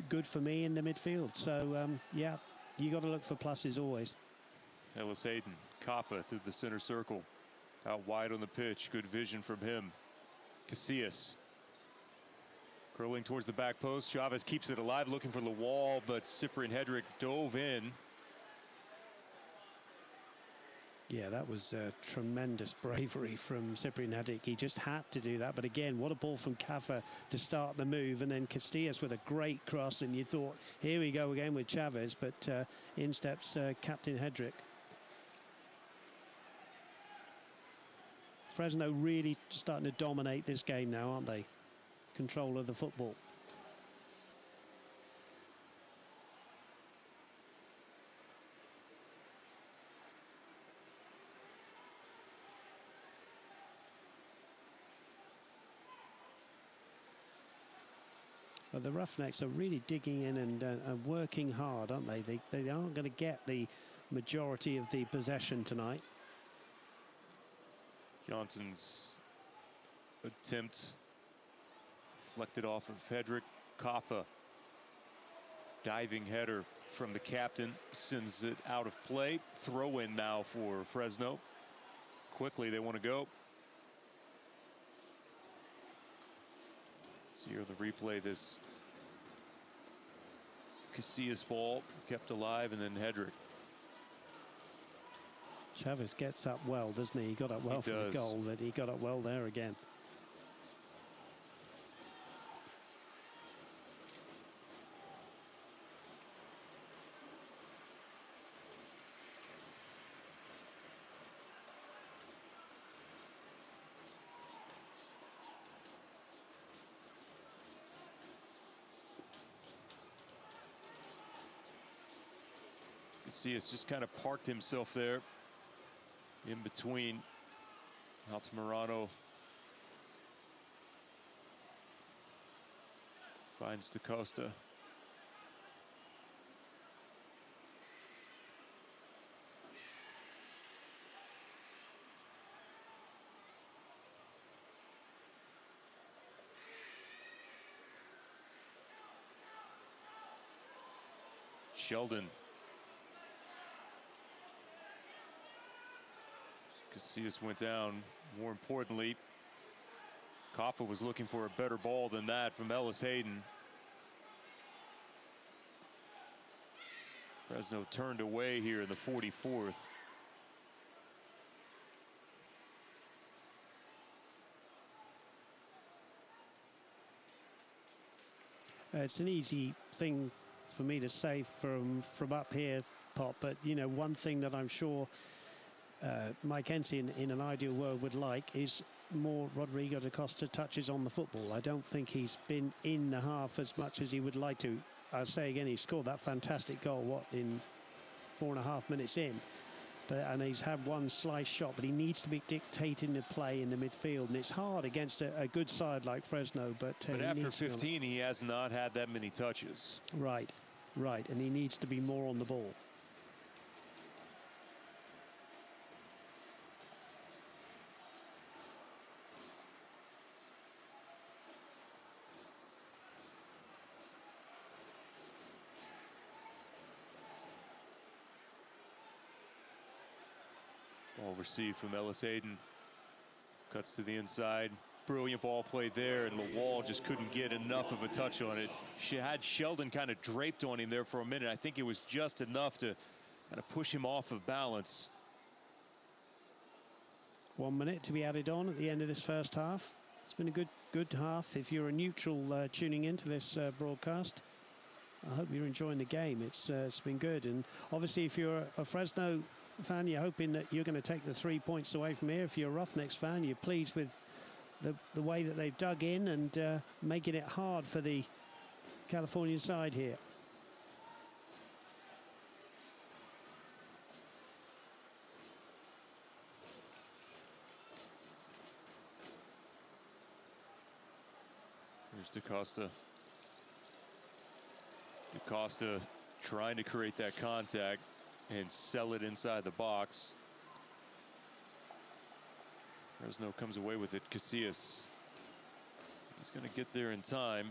good for me in the midfield. So, yeah, you got to look for pluses always. Ellis Hayden, Kafa through the center circle. Out wide on the pitch, good vision from him. Casillas. Curling towards the back post. Chavez keeps it alive, looking for Lawal, but Cyprian Hedrick dove in. Yeah, that was tremendous bravery from Cyprian Hedrick. He just had to do that. But again, what a ball from Kafa to start the move. And then Casillas with a great cross. And you thought, here we go again with Chavez. But in steps Captain Hedrick. Fresno really starting to dominate this game now, aren't they? Control of the football. But the Roughnecks are really digging in and working hard, aren't they? They aren't going to get the majority of the possession tonight. Johnson's attempt deflected off of Hedrick. Kafa, diving header from the captain, sends it out of play. Throw in now for Fresno. Quickly they want to go. So here the replay, this Casillas ball kept alive, and then Hedrick. Chavez gets up well, doesn't he? He got up well for the goal, that he got up well there again. Casillas just kind of parked himself there in between Altamirano. Finds DaCosta. Sheldon. Casillas went down. More importantly, Kaffa was looking for a better ball than that from Ellis Hayden. Fresno turned away here in the 44th. It's an easy thing for me to say from up here, Pop, but you know, one thing that I'm sure Mike Ensign in an ideal world would like is more Rodrigo DaCosta touches on the football. I don't think he's been in the half as much as he would like to. I'll say again, he scored that fantastic goal, in 4.5 minutes in. And he's had one slice shot, but he needs to be dictating the play in the midfield. And it's hard against a good side like Fresno. But after 15, he has not had that many touches. Right. And he needs to be more on the ball. Ball received from Ellis Hayden. Cuts to the inside. Brilliant ball played there, and Lawal just couldn't get enough of a touch on it. She had Sheldon kind of draped on him there for a minute. I think it was just enough to kind of push him off of balance. 1 minute to be added on at the end of this first half. It's been a good half. If you're a neutral tuning into this broadcast, I hope you're enjoying the game. It's been good. And obviously, if you're a Fresno fan, you're hoping that you're going to take the 3 points away from here. If you're a Roughnecks fan, you're pleased with the way that they've dug in and making it hard for the Californian side here. Here's DaCosta. DaCosta trying to create that contact and sell it inside the box. Fresno comes away with it. Casillas. He's going to get there in time.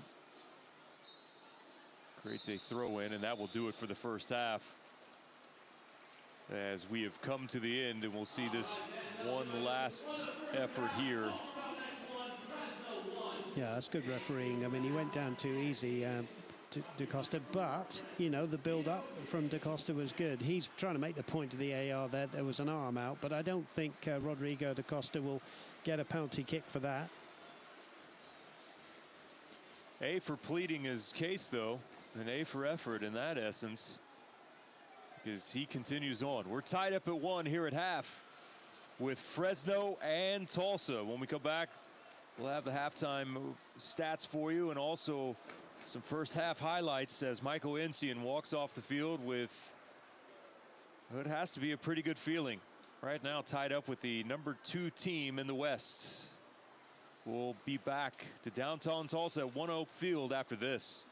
Creates a throw in, and that will do it for the first half. As we have come to the end, and we'll see this one last effort here. Yeah, that's good refereeing. I mean, he went down too easy, DaCosta, but, you know, the build-up from DaCosta was good. He's trying to make the point to the AR there. There was an arm out, but I don't think Rodrigo DaCosta will get a penalty kick for that. A for pleading his case, though, and A for effort in that essence, because he continues on. We're tied up at 1 here at half with Fresno and Tulsa. When we come back, we'll have the halftime stats for you and also some first half highlights as Michael Ensign walks off the field with what has to be a pretty good feeling. Right now tied up with the number 2 team in the West. We'll be back to downtown Tulsa at One Oak Field after this.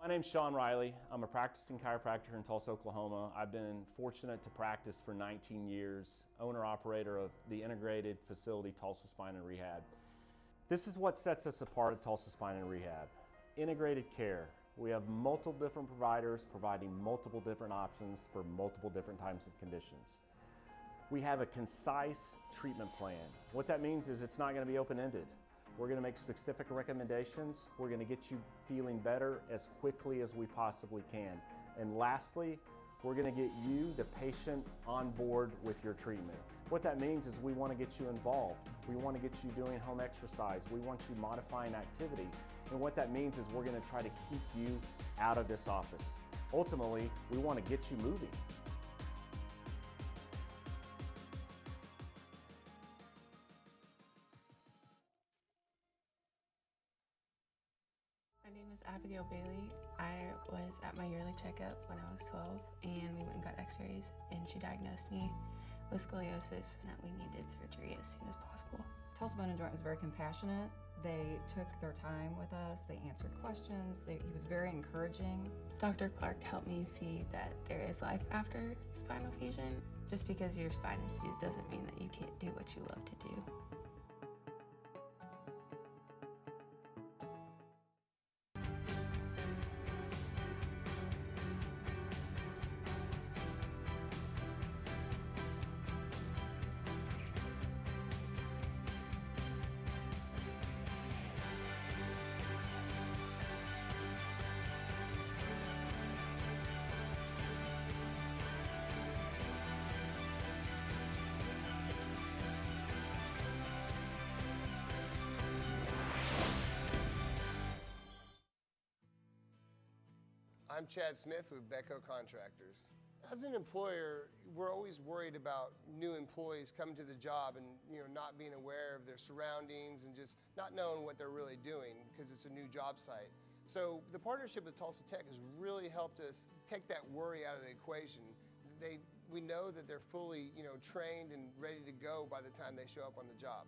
My name's Sean Riley. I'm a practicing chiropractor in Tulsa, Oklahoma. I've been fortunate to practice for 19 years, owner-operator of the integrated facility Tulsa Spine and Rehab. This is what sets us apart at Tulsa Spine and Rehab. Integrated care. We have multiple different providers providing multiple different options for multiple different types of conditions. We have a concise treatment plan. What that means is it's not going to be open-ended. We're going to make specific recommendations. We're going to get you feeling better as quickly as we possibly can. And lastly, we're going to get you, the patient, on board with your treatment. What that means is we want to get you involved. We want to get you doing home exercise. We want you modifying activity. And what that means is we're going to try to keep you out of this office. Ultimately, we want to get you moving. My name is Abigail Bailey. I was at my yearly checkup when I was 12, and we went and got x-rays, and she diagnosed me with scoliosis and that we needed surgery as soon as possible. Tulsa Bone and Joint was very compassionate. They took their time with us. They answered questions. He was very encouraging. Dr. Clark helped me see that there is life after spinal fusion. Just because your spine is fused doesn't mean that you can't do what you love to do. I'm Chad Smith with Becco Contractors. As an employer, we're always worried about new employees coming to the job and not being aware of their surroundings and just not knowing what they're really doing because it's a new job site. So the partnership with Tulsa Tech has really helped us take that worry out of the equation. We know that they're fully trained and ready to go by the time they show up on the job.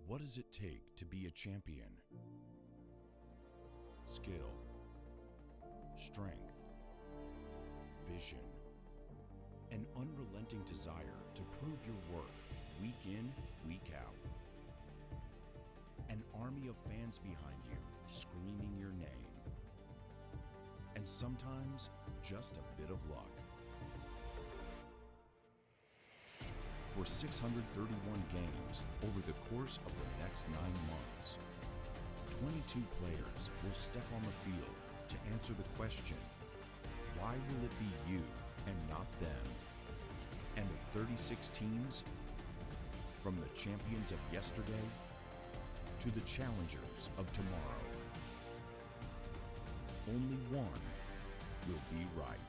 What does it take to be a champion? Skill, strength, vision, an unrelenting desire to prove your worth week in, week out. An army of fans behind you screaming your name. And sometimes just a bit of luck. For 631 games over the course of the next 9 months, 22 players will step on the field to answer the question, why will it be you and not them? And the 36 teams, from the champions of yesterday to the challengers of tomorrow, only one will be right.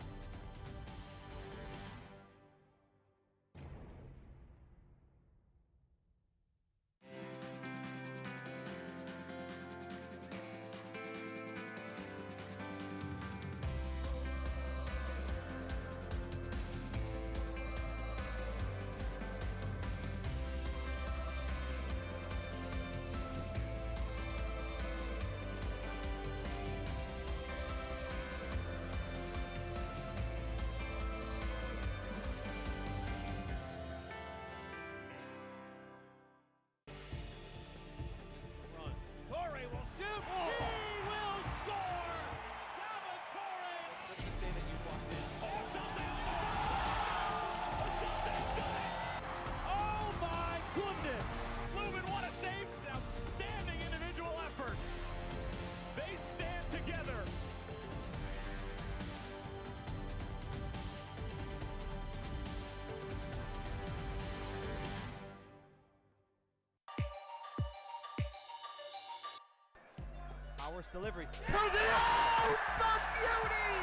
Powers delivery. Throws it out! The beauty!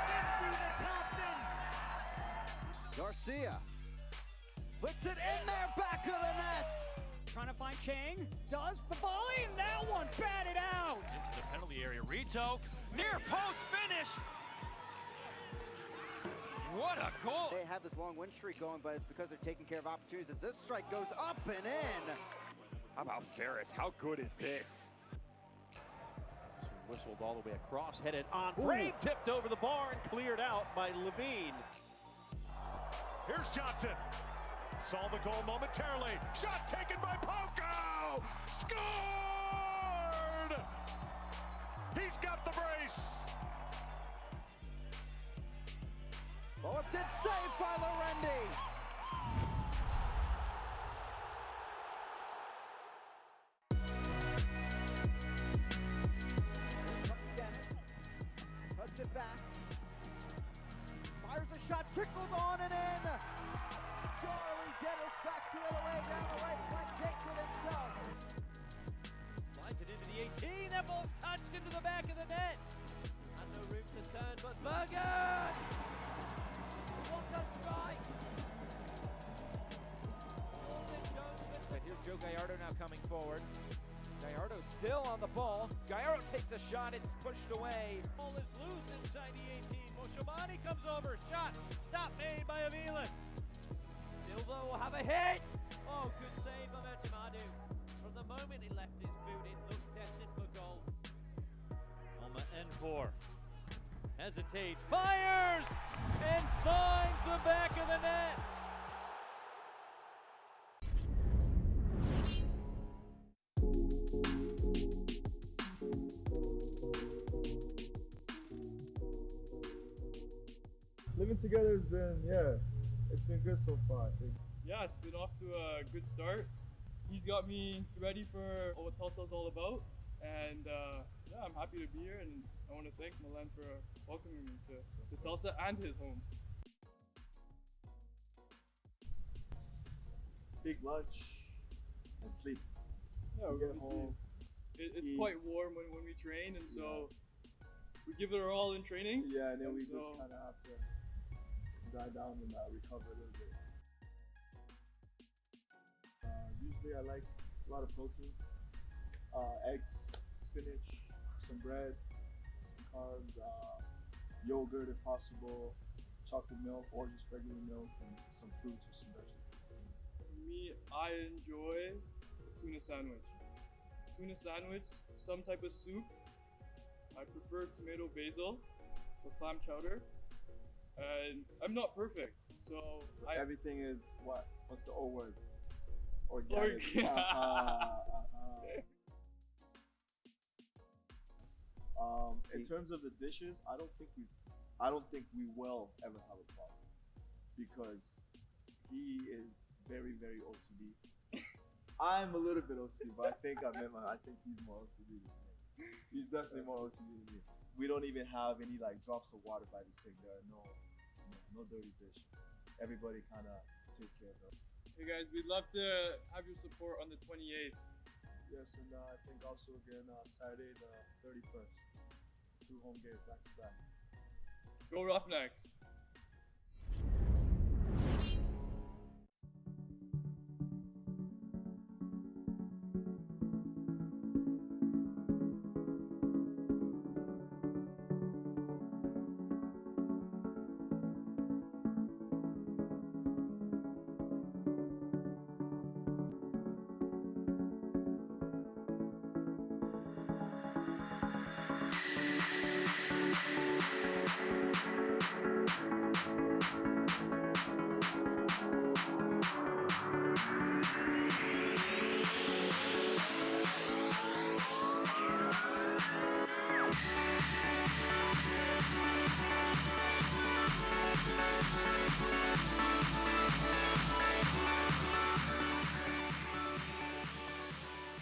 50 to Compton. Garcia flicks it in there, back of the net. Trying to find Chang. Does the volley, and that one batted out. Into the penalty area. Rito, near post finish. what a goal! They have this long win streak going, but it's because they're taking care of opportunities as this strike goes up and in. How about Ferris? How good is this? Whistled all the way across, headed on frame, tipped over the bar and cleared out by Levine. Here's Johnson. Saw the goal momentarily. Shot taken by Poco! Scored! He's got the brace. Oh, it's saved by Lorendi. Cuts it back. Fires a shot, trickles on and in. Charlie Dennis back the other way down the right flank, takes it himself. Slides it into the 18. That ball's touched into the back of the net. And no room to turn, but Bergen! What a strike! And here's Joe Gallardo now coming forward. Gallardo still on the ball. Gallardo takes a shot, it's pushed away. Ball is loose inside the 18. Moshamani comes over. Shot. Stop made by Aviles. Silva will have a hit. Oh, good save by Majimadu. From the moment he left his boot, it looked destined for goal. Alma N4 hesitates, fires, and finds the back of the net. Living together has been, it's been good so far, I think. Yeah, it's been off to a good start. He's got me ready for what Tulsa's all about, and yeah, I'm happy to be here, and I want to thank Milan for welcoming me to Tulsa and his home. Big lunch and sleep. Yeah, we get home. It's quite warm when we train, and so we give it our all in training. Yeah, and then we just kind of have to dry down and recover a little bit. Usually I like a lot of protein, eggs, spinach, some bread, some carbs, yogurt if possible, chocolate milk or just regular milk, and some fruits or some vegetables. For me, I enjoy tuna sandwich. Tuna sandwich, some type of soup. I prefer tomato basil or clam chowder. And I'm not perfect, so everything is what? What's the O word? Organic. In terms of the dishes, I don't think we will ever have a problem because he is very, very OCD. I'm a little bit OCD, but I think he's more OCD than me. He's definitely more OCD than me. We don't even have any like drops of water by the sink. There are no dirty dish. Everybody kind of takes care of them. Hey guys, we'd love to have your support on the 28th. Yes, and I think also again Saturday the 31st. 2 home games back to back. Go Roughnecks!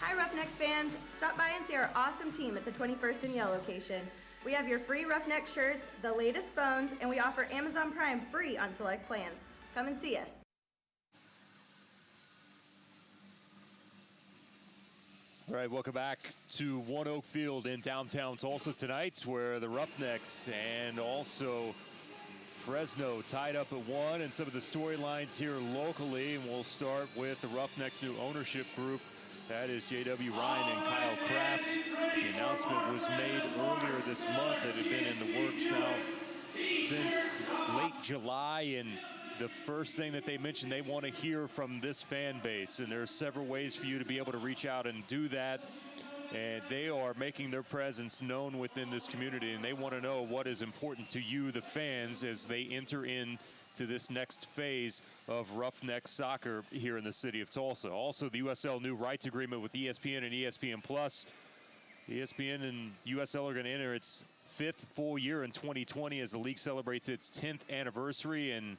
Hi Roughnecks fans, stop by and see our awesome team at the 21st and Yale location. We have your free Roughnecks shirts, the latest phones, and we offer Amazon Prime free on select plans. Come and see us. All right, welcome back to One Oak Field in downtown Tulsa tonight, where the Roughnecks and also Fresno tied up at 1, and some of the storylines here locally. And we'll start with the Roughnecks' new ownership group. That is J.W. Ryan and Kyle Kraft. The announcement was made earlier this month that had been in the works now since late July, and the first thing that they mentioned, they want to hear from this fan base, and there are several ways for you to be able to reach out and do that. And they are making their presence known within this community, and they want to know what is important to you, the fans, as they enter into this next phase of Roughnecks soccer here in the city of Tulsa. Also, the USL new rights agreement with ESPN and ESPN Plus. ESPN and USL are going to enter its 5th full year in 2020 as the league celebrates its 10th anniversary, and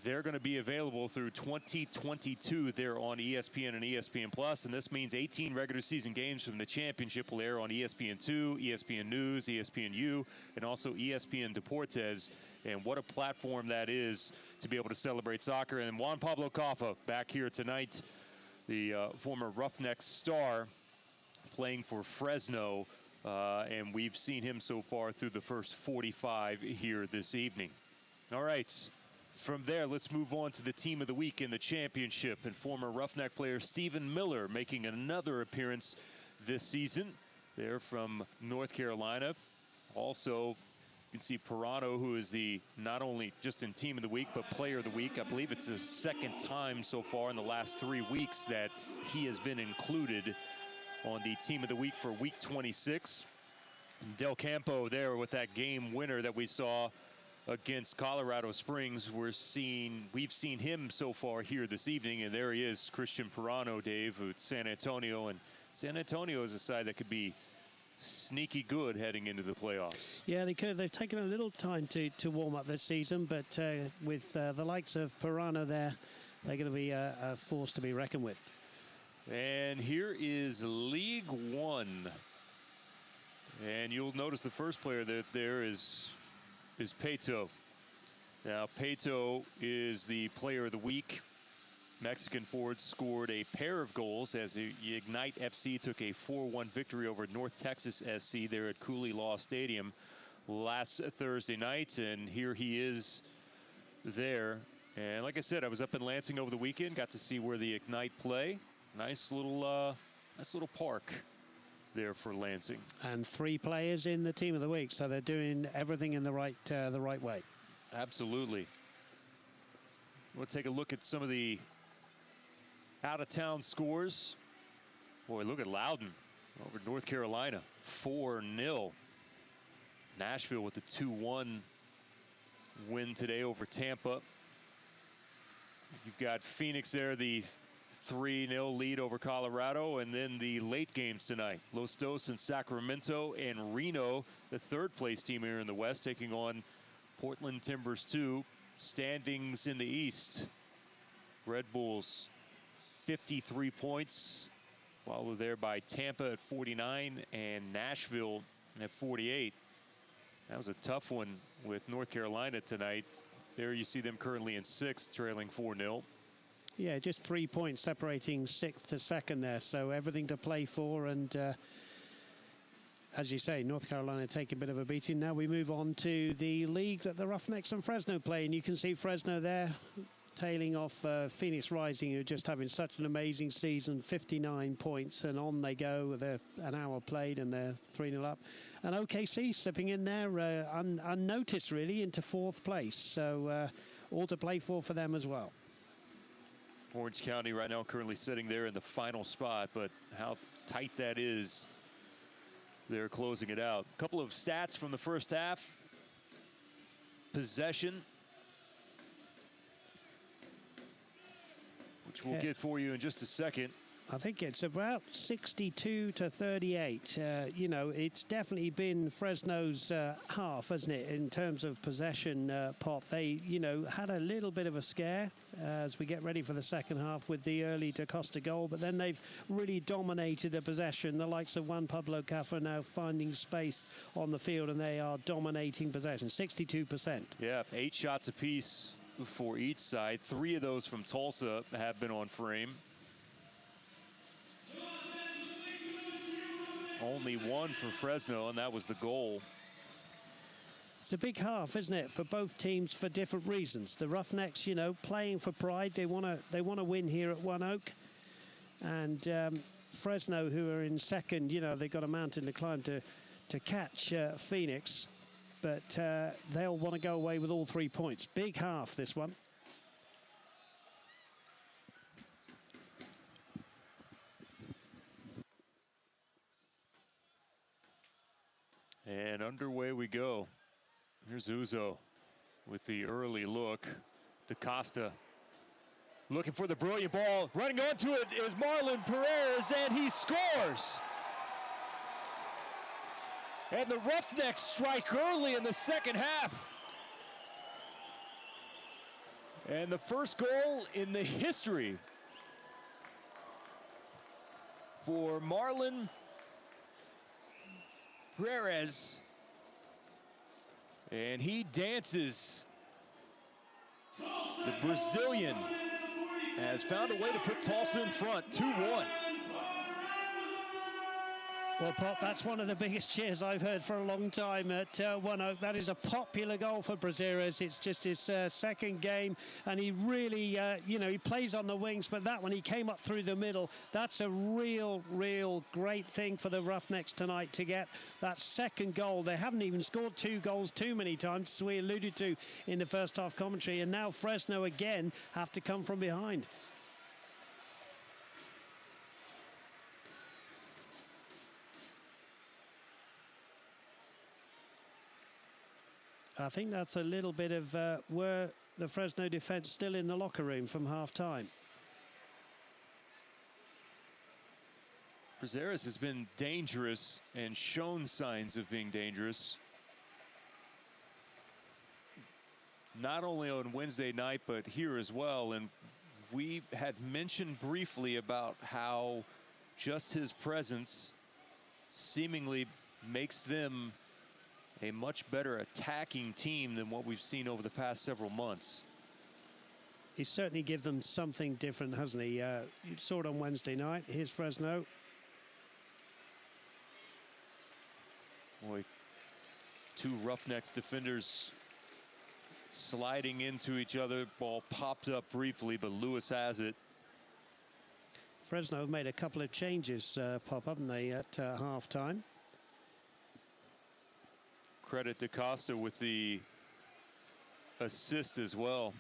they're going to be available through 2022 there on ESPN and ESPN Plus, and this means 18 regular season games from the championship will air on ESPN2, ESPN News, ESPNU, and also ESPN Deportes. And what a platform that is to be able to celebrate soccer. And Juan Pablo Caffa back here tonight, the former Roughnecks star, playing for Fresno, and we've seen him so far through the first 45 here this evening. All right. From there, let's move on to the team of the week in the championship, and former Roughneck player Stephen Miller making another appearance this season. They're from North Carolina. Also, you can see Pirano, who is the not only just in team of the week, but player of the week. I believe it's the second time so far in the last 3 weeks that he has been included on the team of the week for week 26. Del Campo there with that game winner that we saw against Colorado Springs. We've seen him so far here this evening, and there he is, Christian Pirano, Dave, with San Antonio. And San Antonio is a side that could be sneaky good heading into the playoffs. Yeah, they could. They've taken a little time to warm up this season, but with the likes of Pirano there, they're going to be a force to be reckoned with. And here is League One. And you'll notice the first player that there is Peto. Now, Peto is the player of the week. Mexican forward scored a pair of goals as the Ignite FC took a 4-1 victory over North Texas SC there at Cooley Law Stadium last Thursday night. And here he is there. And like I said, I was up in Lansing over the weekend, got to see where the Ignite play. Nice little park there for Lansing. And 3 players in the team of the week, so they're doing everything in the right way. Absolutely. We'll take a look at some of the out-of-town scores. Boy, look at Loudon over North Carolina, 4-0. Nashville with the 2-1 win today over Tampa. You've got Phoenix there, the 3-0 lead over Colorado, and then the late games tonight. Los Dos and Sacramento, and Reno, the third-place team here in the West, taking on Portland Timbers 2. Standings in the East. Red Bulls, 53 points, followed there by Tampa at 49 and Nashville at 48. That was a tough one with North Carolina tonight. There you see them currently in 6th, trailing 4-0. Yeah, just 3 points separating 6th to 2nd there, so everything to play for. And as you say, North Carolina take a bit of a beating. Now we move on to the league that the Roughnecks and Fresno play, and you can see Fresno there tailing off Phoenix Rising, who are just having such an amazing season, 59 points, and on they go. They're an hour played and they're 3-0 up. And OKC slipping in there unnoticed really into 4th place, so all to play for them as well. Orange County right now currently sitting there in the final spot, but how tight that is, they're closing it out. A couple of stats from the first half. Possession, which we'll get for you in just a second. I think it's about 62 to 38. You know, it's definitely been Fresno's half, hasn't it, in terms of possession, Pop. They, you know, had a little bit of a scare as we get ready for the second half with the early DaCosta goal, but then they've really dominated the possession. The likes of Juan Pablo Caffa now finding space on the field, and they are dominating possession, 62%. Yeah, 8 shots apiece for each side. 3 of those from Tulsa have been on frame. Only 1 for Fresno, and that was the goal. It's a big half, isn't it, for both teams for different reasons. The Roughnecks, you know, playing for pride. They want to win here at One Oak. And Fresno, who are in 2nd, you know, they've got a mountain to climb to catch Phoenix. but they'll want to go away with all 3 points. Big half, this one. And underway we go. Here's Uzo with the early look. DaCosta looking for the brilliant ball. Running onto it is Marlon Perez, and he scores. And the Roughnecks strike early in the second half. And the first goal in the history for Marlon Perez. And he dances. The Brazilian has found a way to put Tulsa in front, 2-1. Well, Pop, that's one of the biggest cheers I've heard for a long time at One Oak. That is a popular goal for Braziras. It's just his second game, and he really, you know, he plays on the wings, but that one, he came up through the middle. That's a real great thing for the Roughnecks tonight to get that second goal. They haven't even scored 2 goals too many times, as we alluded to in the first half commentary, and now Fresno again have to come from behind. I think that's a little bit of where the Fresno defense still in the locker room from half-time. Braziras has been dangerous and shown signs of being dangerous. Not only on Wednesday night, but here as well. And we had mentioned briefly about how just his presence seemingly makes them a much better attacking team than what we've seen over the past several months. He's certainly given them something different, hasn't he? You saw it on Wednesday night. Here's Fresno. Boy, 2 Roughnecks defenders sliding into each other. Ball popped up briefly, but Lewis has it. Fresno have made a couple of changes, Pop, haven't they, at half-time? Credit DaCosta with the assist as well.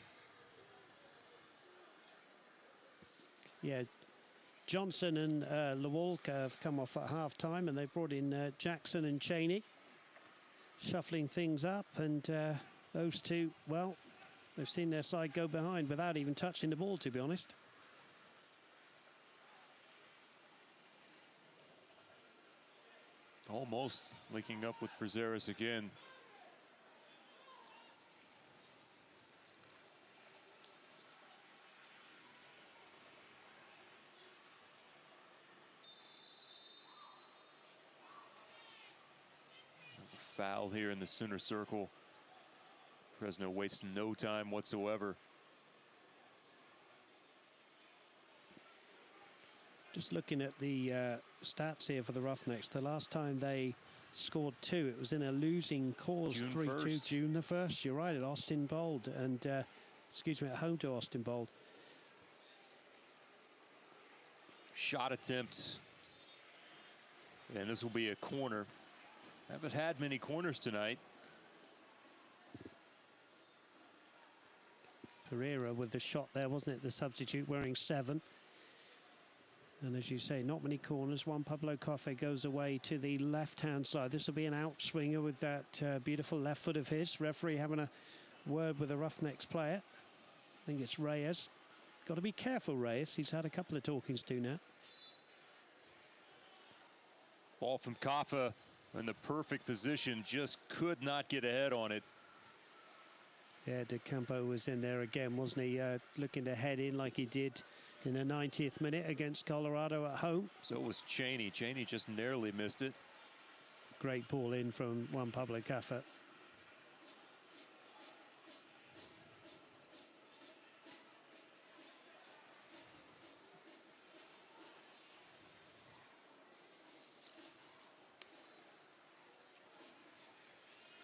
Yeah, Johnson and Lewalk have come off at half-time, and they brought in Jackson and Cheney, shuffling things up, and those two, well, they've seen their side go behind without even touching the ball, to be honest. Almost linking up with Braziras again. Foul here in the center circle. Fresno wastes no time whatsoever. Just looking at the stats here for the Roughnecks, the last time they scored 2, it was in a losing cause, 3-2, June the 1st. You're right, at Austin Bold, and excuse me, at home to Austin Bold. Shot attempts, and this will be a corner. Haven't had many corners tonight. Pereira with the shot there, wasn't it? The substitute wearing 7. And as you say, not many corners. Juan Pablo Coffey goes away to the left-hand side. This will be an outswinger with that beautiful left foot of his. Referee having a word with a Roughnecks player. I think it's Reyes. Got to be careful, Reyes. He's had a couple of talkings to now. Ball from Kaffa in the perfect position, just could not get ahead on it. Yeah, De Campo was in there again, wasn't he? Looking to head in like he did in the 90th minute against Colorado at home. So was Cheney. Cheney just narrowly missed it. Great ball in from Juan Pablo Kaffa.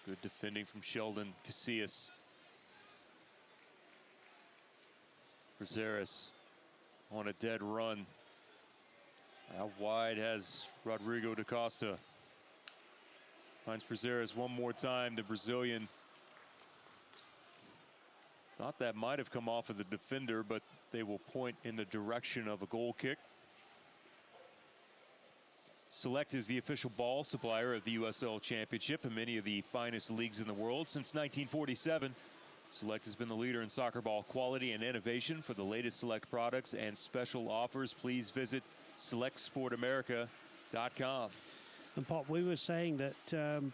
Good defending from Sheldon Casillas. Braziras on a dead run. Out wide has Rodrigo DaCosta. Finds Prazeres one more time. The Brazilian thought that might have come off of the defender, but they will point in the direction of a goal kick. Select is the official ball supplier of the USL Championship and many of the finest leagues in the world. Since 1947, Select has been the leader in soccer ball quality and innovation. For the latest Select products and special offers, please visit selectsportamerica.com. And Pop, we were saying that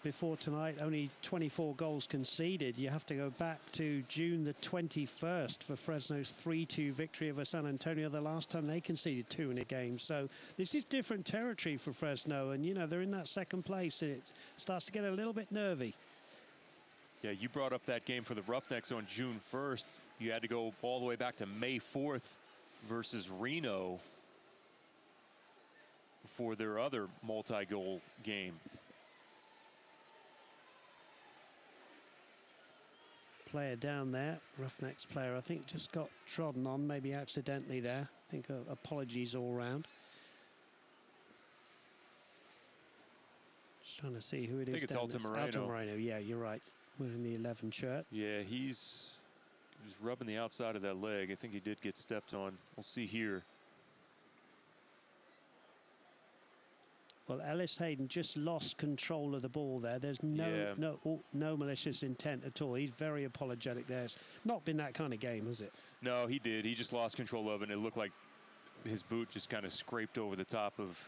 before tonight, only 24 goals conceded. You have to go back to June the 21st for Fresno's 3-2 victory over San Antonio. The last time they conceded 2 in a game. So this is different territory for Fresno. And, you know, they're in that second place. And it starts to get a little bit nervy. Yeah, you brought up that game for the Roughnecks on June 1st. You had to go all the way back to May 4th versus Reno for their other multi-goal game. Player down there, Roughnecks player, I think just got trodden on, maybe accidentally there. I think apologies all round. Just trying to see who it is. I think it's Alta Moreno. Alta Moreno, yeah, you're right. Wearing the 11 shirt. Yeah, he's rubbing the outside of that leg. I think he did get stepped on. We'll see here. Well, Ellis Hayden just lost control of the ball there. There's no malicious intent at all. He's very apologetic there. It's not been that kind of game, has it? No, he did. He just lost control of it, and it looked like his boot just kind of scraped over the top of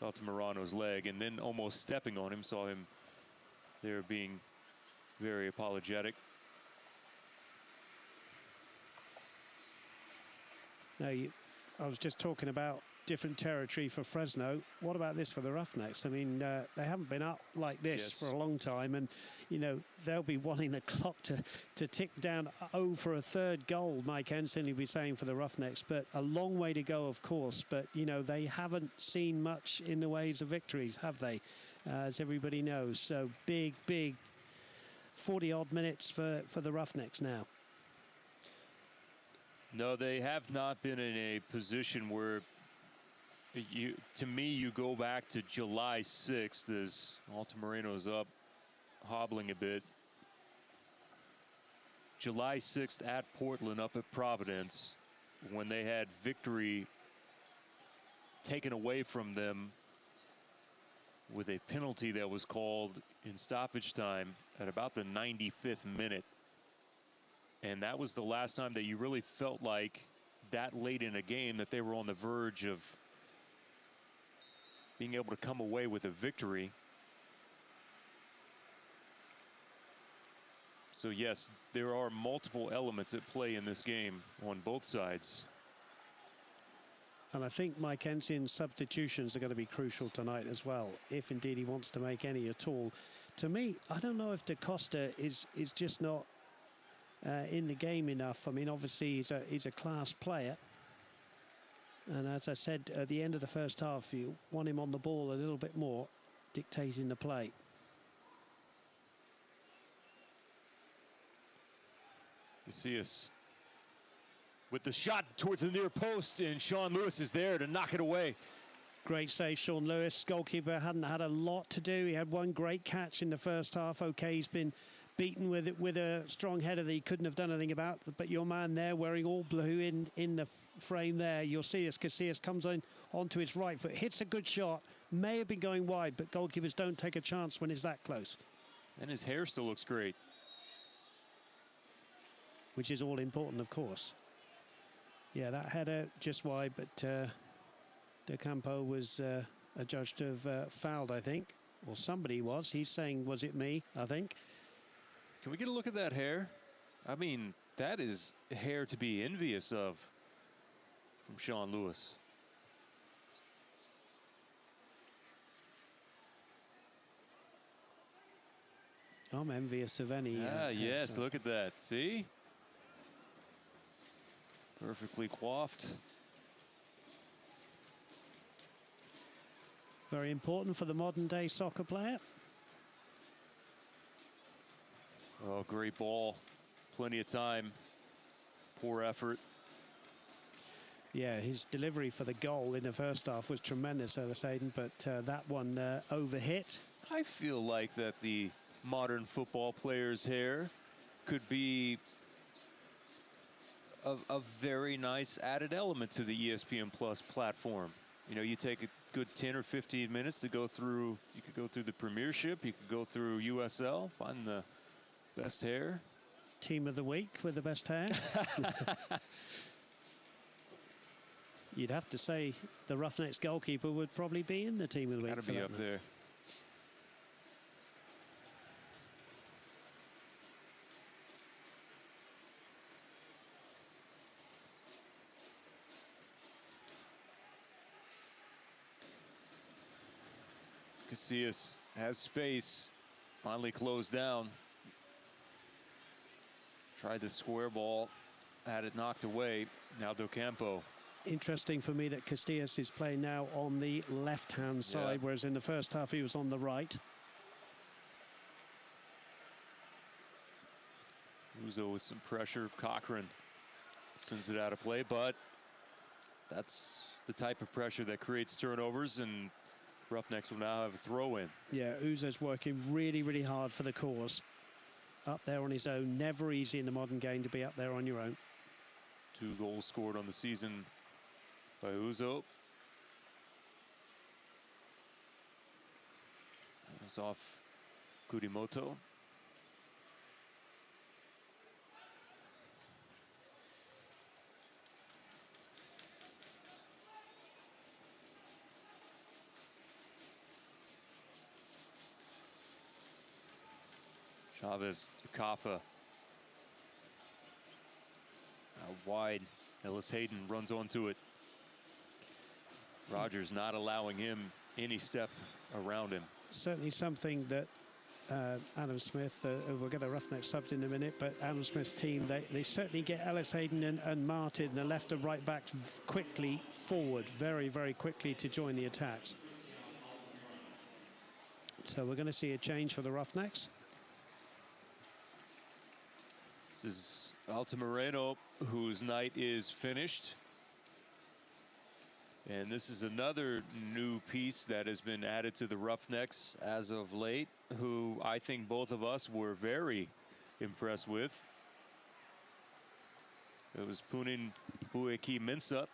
Altamirano's leg, and then almost stepping on him. Saw him there being very apologetic. No, I was just talking about different territory for Fresno. What about this for the Roughnecks? I mean, they haven't been up like this for a long time, and you know they'll be wanting the clock to tick down for a third goal. Mike Ensign will be saying for the Roughnecks, but a long way to go, of course. But you know they haven't seen much in the ways of victories, have they? As everybody knows, so big 40-odd minutes for the Roughnecks now. No, they have not been in a position where to me, you go back to July 6th as Altamirano's up, hobbling a bit. July 6th at Portland up at Providence, when they had victory taken away from them with a penalty that was called in stoppage time at about the 95th minute. And that was the last time that you really felt like that late in a game that they were on the verge of being able to come away with a victory. So yes, there are multiple elements at play in this game on both sides. And I think Mike Ensign's substitutions are going to be crucial tonight as well, if indeed he wants to make any at all. To me, I don't know if DaCosta is just not in the game enough. I mean, obviously he's a class player. And as I said, at the end of the first half, you want him on the ball a little bit more, dictating the play. Casillas with the shot towards the near post, and Sean Lewis is there to knock it away. Great save, Sean Lewis. Goalkeeper hadn't had a lot to do. He had one great catch in the first half. Okay, he's been beaten with a strong header that he couldn't have done anything about. But your man there wearing all blue in the frame there, you'll see as Casillas comes onto his right foot, hits a good shot, may have been going wide, but goalkeepers don't take a chance when it's that close. And his hair still looks great. Which is all important, of course. Yeah, that header just wide, but De Campo was adjudged to have fouled, I think. Or somebody was. He's saying, was it me, I think. Can we get a look at that hair? I mean, that is hair to be envious of from Sean Lewis. I'm envious of any. Yes, look at that. See? Perfectly coiffed. Very important for the modern day soccer player. Oh, great ball. Plenty of time. Poor effort. Yeah, his delivery for the goal in the first half was tremendous, Ellis Hayden, but that one overhit. I feel like that the modern football player's hair could be a very nice added element to the ESPN Plus platform. You know, you take a good 10 or 15 minutes to go through, you could go through the Premiership, you could go through USL, find the best hair. Team of the week with the best hair. You'd have to say the Roughnecks goalkeeper would probably be in the team of the week. Got to be up there. Casillas has space, finally closed down. Tried the square ball, had it knocked away. Now Docampo. Interesting for me that Casillas is playing now on the left-hand side, whereas in the first half he was on the right. Uzo with some pressure. Cochran sends it out of play, but that's the type of pressure that creates turnovers, and Roughnecks will now have a throw-in. Yeah, Uzo's working really, really hard for the cause. Up there on his own. Never easy in the modern game to be up there on your own. 2 goals scored on the season by Uzo. That was off Kurimoto. Chavez to Kafa. Out wide. Ellis Hayden runs onto it. Rogers not allowing him any step around him. Certainly something that Adam Smith, we'll get a Roughnecks subbed in a minute, but Adam Smith's team, they certainly get Ellis Hayden and Martin, the left and right backs, quickly forward, very, very quickly to join the attacks. So we're going to see a change for the Roughnecks. This is Altamirano, whose night is finished. And this is another new piece that has been added to the Roughnecks as of late, who I think both of us were very impressed with. It was Punin Bueki Mensah.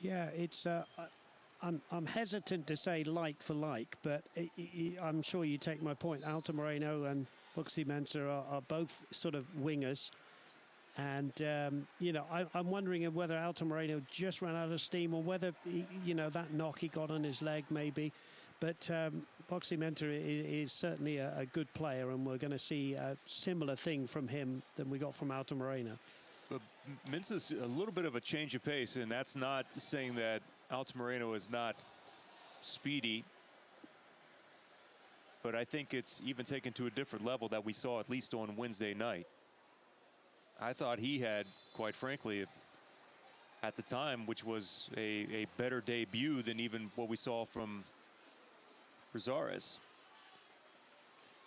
Yeah, it's I'm hesitant to say like for like, but I'm sure you take my point. Altamirano and Bueki Mensah are both sort of wingers. And, you know, I'm wondering whether Altamirano just ran out of steam or whether, you know, that knock he got on his leg maybe. But Bueki Mensah is certainly a good player, and we're going to see a similar thing from him than we got from Altamirano. But Mensah's a little bit of a change of pace, and that's not saying that Altamirano is not speedy. But I think it's even taken to a different level that we saw at least on Wednesday night. I thought he had, quite frankly, at the time, which was a better debut than even what we saw from Rosales.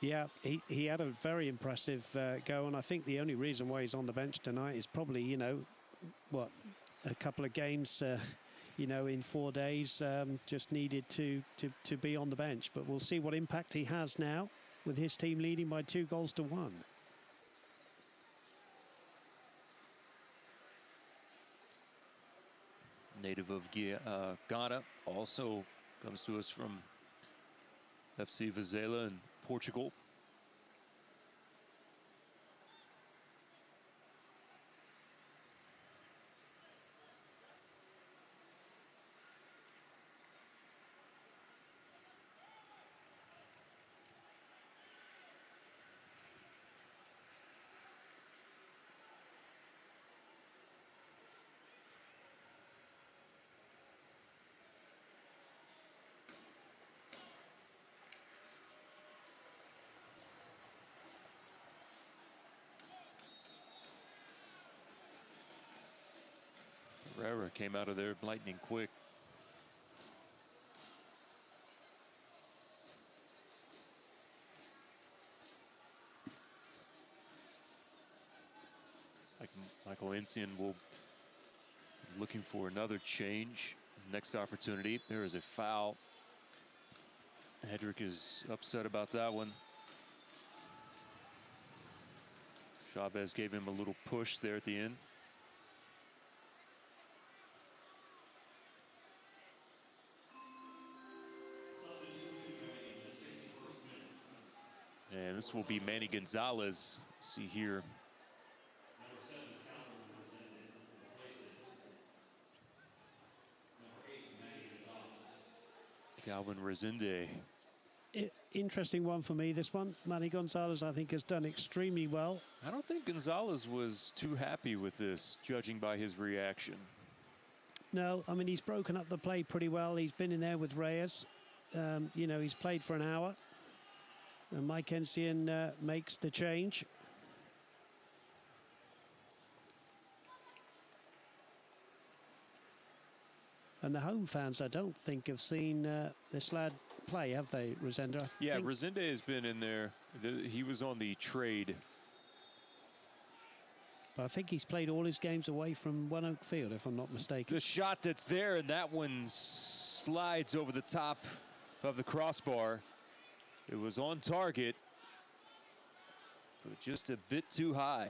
Yeah, he had a very impressive go, and I think the only reason why he's on the bench tonight is probably, you know, what, a couple of games, you know, in 4 days, just needed to be on the bench. But we'll see what impact he has now with his team leading by 2-1. Native of Ghana, also comes to us from FC Vizela in Portugal. Herrera came out of there lightning quick. Looks like Michael Encian will be looking for another change. Next opportunity, there is a foul. Hedrick is upset about that one. Chavez gave him a little push there at the end. And this will be Manny Gonzalez. See here. Calvin Resende. Interesting one for me, this one. Manny Gonzalez, I think, has done extremely well. I don't think Gonzalez was too happy with this, judging by his reaction. No, I mean, he's broken up the play pretty well. He's been in there with Reyes. You know, he's played for an hour. And Mike Ensian makes the change. And the home fans, I don't think, have seen this lad play, have they, Resende? Yeah, Resende has been in there. He was on the trade. But I think he's played all his games away from One Oak Field, if I'm not mistaken. The shot that's there, and that one slides over the top of the crossbar. It was on target, but just a bit too high.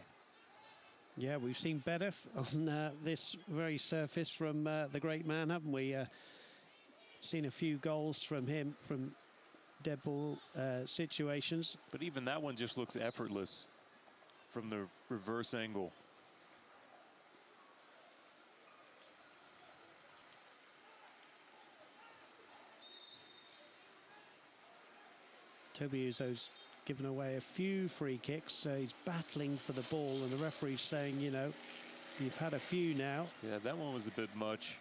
Yeah, we've seen better on this very surface from the great man, haven't we? Seen a few goals from him from dead ball situations. But even that one just looks effortless from the reverse angle. Toby Uzo's given away a few free kicks. He's battling for the ball, and the referee's saying, you know, you've had a few now. Yeah, that one was a bit much.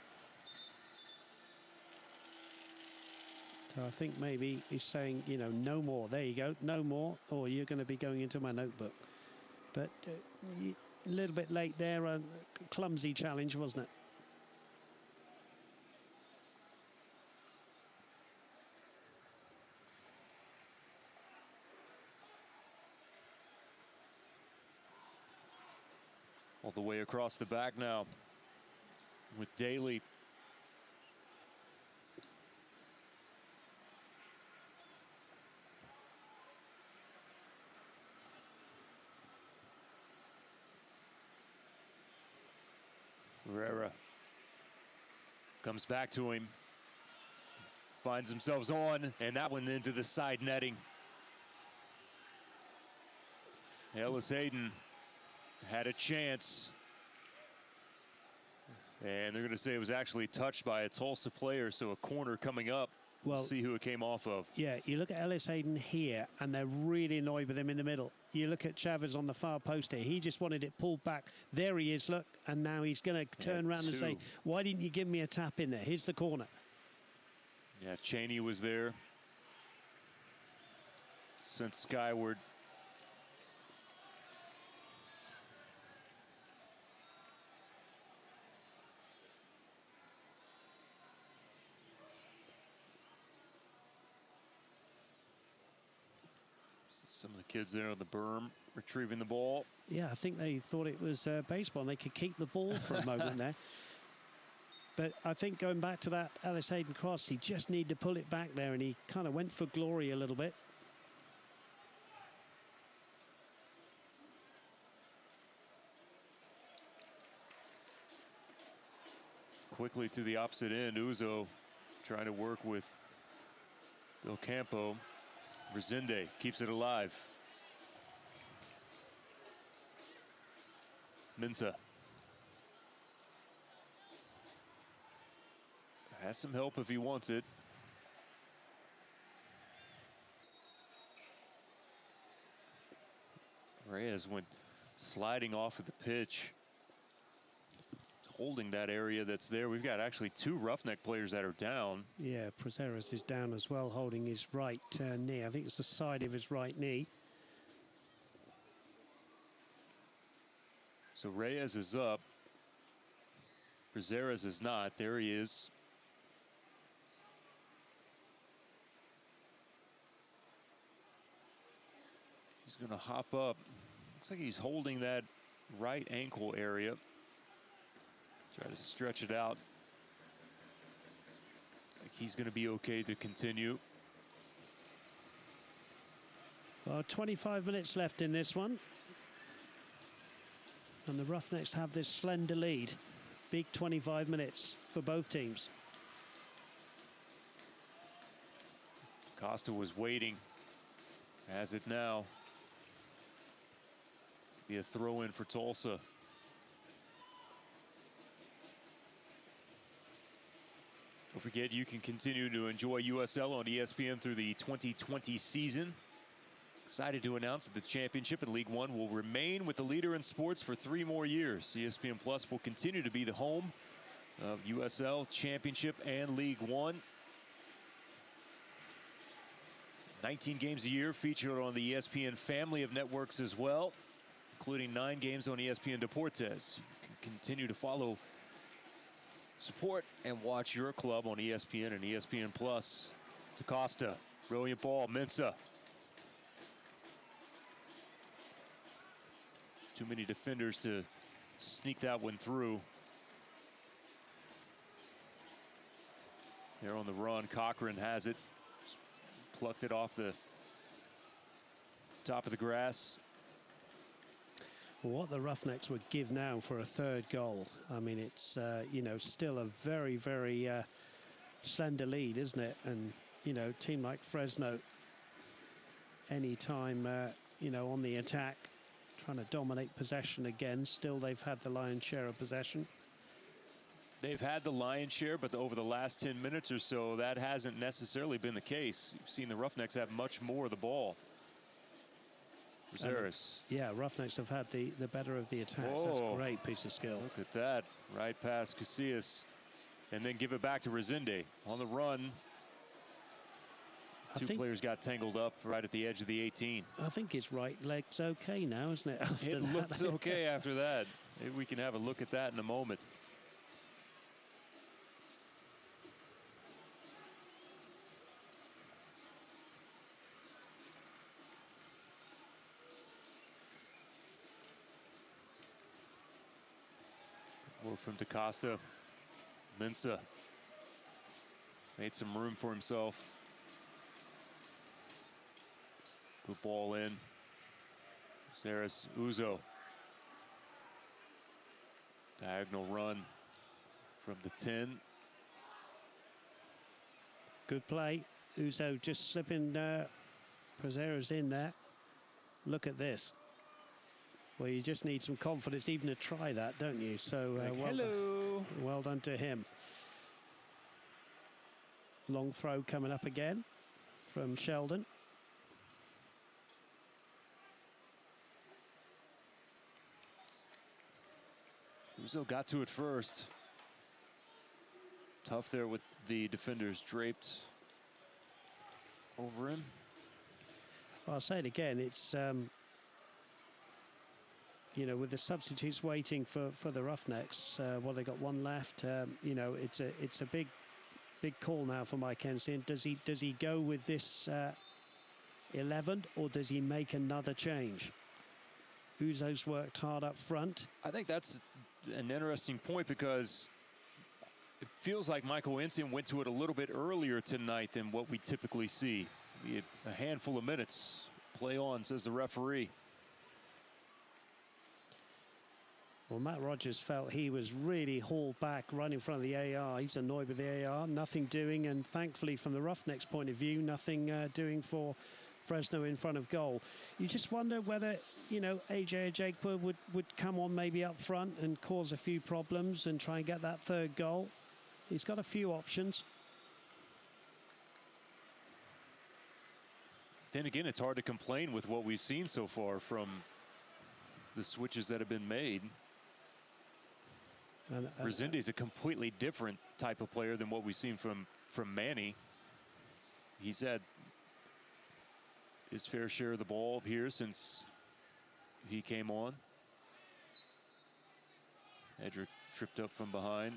So I think maybe he's saying, you know, no more. There you go, no more, or you're going to be going into my notebook. But a little bit late there, a clumsy challenge, wasn't it? All the way across the back now with Daly. Herrera comes back to him, finds themselves on, and that one into the side netting. Ellis Hayden had a chance, and they're going to say it was actually touched by a Tulsa player, so a corner coming up. We'll see who it came off of. Yeah, you look at Ellis Hayden here, and they're really annoyed with him in the middle. You look at Chavez on the far post here. He just wanted it pulled back. There he is, look, and now he's going to turn around and say, why didn't you give me a tap in there? Here's the corner. Yeah, Cheney was there. Sent skyward. Some of the kids there on the berm retrieving the ball. Yeah, I think they thought it was baseball and they could keep the ball for a moment there. But I think going back to that Ellis Hayden cross, he just needed to pull it back there, and he kind of went for glory a little bit. Quickly to the opposite end, Uzo trying to work with Del Campo. Resende keeps it alive. Mensah has some help if he wants it. Reyes went sliding off of the pitch, holding that area that's there. We've got actually two Roughneck players that are down. Yeah, Prazeres is down as well, holding his right knee. I think it's the side of his right knee. So Reyes is up. Prazeres is not. There he is. He's going to hop up. Looks like he's holding that right ankle area. Try to stretch it out. like he's going to be okay to continue. Well, 25 minutes left in this one. And the Roughnecks have this slender lead. Big 25 minutes for both teams. Costa was waiting. Has it now. Be a throw in for Tulsa. Don't forget, you can continue to enjoy USL on ESPN through the 2020 season. Excited to announce that the championship in League One will remain with the leader in sports for 3 more years. ESPN Plus will continue to be the home of USL Championship and League One. 19 games a year featured on the ESPN family of networks as well, including 9 games on ESPN Deportes. You can continue to follow, support, and watch your club on ESPN and ESPN Plus. DaCosta, brilliant ball, Mensah. Too many defenders to sneak that one through. They're on the run. Cochran has it. Plucked it off the top of the grass. Well, what the Roughnecks would give now for a 3rd goal. I mean, it's, you know, still a very, very slender lead, isn't it? And, you know, a team like Fresno, anytime, you know, on the attack, trying to dominate possession again. Still, they've had the lion's share of possession. They've had the lion's share, but over the last 10 minutes or so, that hasn't necessarily been the case. You've seen the Roughnecks have much more of the ball. Rosaris. Yeah, Roughnecks have had the better of the attacks. That's a great piece of skill. Look at that. Right past Casillas. And then give it back to Resende. On the run. Two players got tangled up right at the edge of the 18. I think his right leg's okay now, isn't it? It looks okay after that. Maybe we can have a look at that in a moment. Work from DaCosta. Mensah made some room for himself. Good ball in. Zaris Uzo. Diagonal run from the 10. Good play. Uzo just slipping Prazeres in there. Look at this. Well, you just need some confidence even to try that, don't you? So well done to him. Long throw coming up again from Sheldon. Uzo got to it first. Tough there with the defenders draped over him. Well, I'll say it again. It's you know, with the substitutes waiting for the Roughnecks, well, they got one left. You know, it's a big call now for Mike Ensign. Does he go with this 11, or does he make another change? Uzo's worked hard up front. I think that's an interesting point, because it feels like Michael Ensign went to it a little bit earlier tonight than what we typically see. A handful of minutes. Play on, says the referee. Well, Matt Rogers felt he was really hauled back right in front of the AR. He's annoyed with the AR, nothing doing, and thankfully from the Roughnecks point of view, nothing doing for Fresno in front of goal. You just wonder whether, you know, AJ Ajekwa would come on maybe up front and cause a few problems and try and get that 3rd goal. He's got a few options. Then again, it's hard to complain with what we've seen so far from the switches that have been made. Resende's a completely different type of player than what we've seen from Manny. He's had his fair share of the ball here since he came on. Edric tripped up from behind.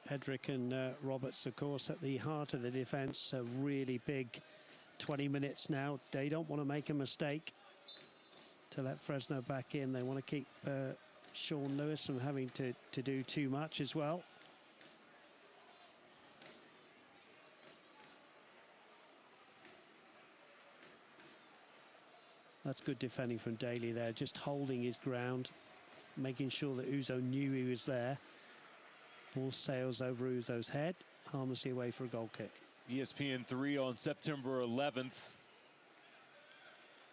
Edric and Roberts, of course, at the heart of the defence. A really big 20 minutes now. They don't want to make a mistake. to let Fresno back in. They want to keep Sean Lewis from having to do too much as well. That's good defending from Daly there, just holding his ground, making sure that Uzo knew he was there. Ball sails over Uzo's head, harmlessly away for a goal kick. ESPN 3 on September 11th.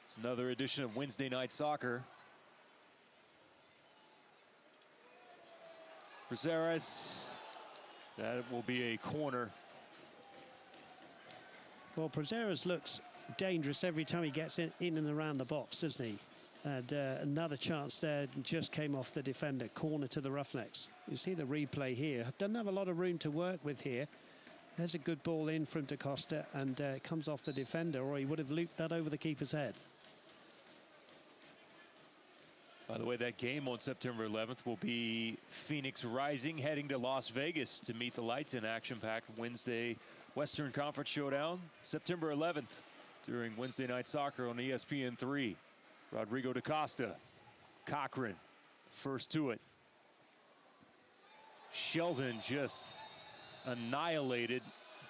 It's another edition of Wednesday Night Soccer. Prazeres, that will be a corner. Well, Prazeres looks dangerous every time he gets in and around the box, doesn't he? And another chance there, just came off the defender. Corner to the Roughnecks. You see the replay here. Doesn't have a lot of room to work with here. There's a good ball in from DaCosta, and it comes off the defender, or he would have looped that over the keeper's head. By the way, that game on September 11th will be Phoenix Rising heading to Las Vegas to meet the lights in action-packed Wednesday Western Conference Showdown. September 11th during Wednesday Night Soccer on ESPN 3. Rodrigo DaCosta, Cochran, first to it. Sheldon just annihilated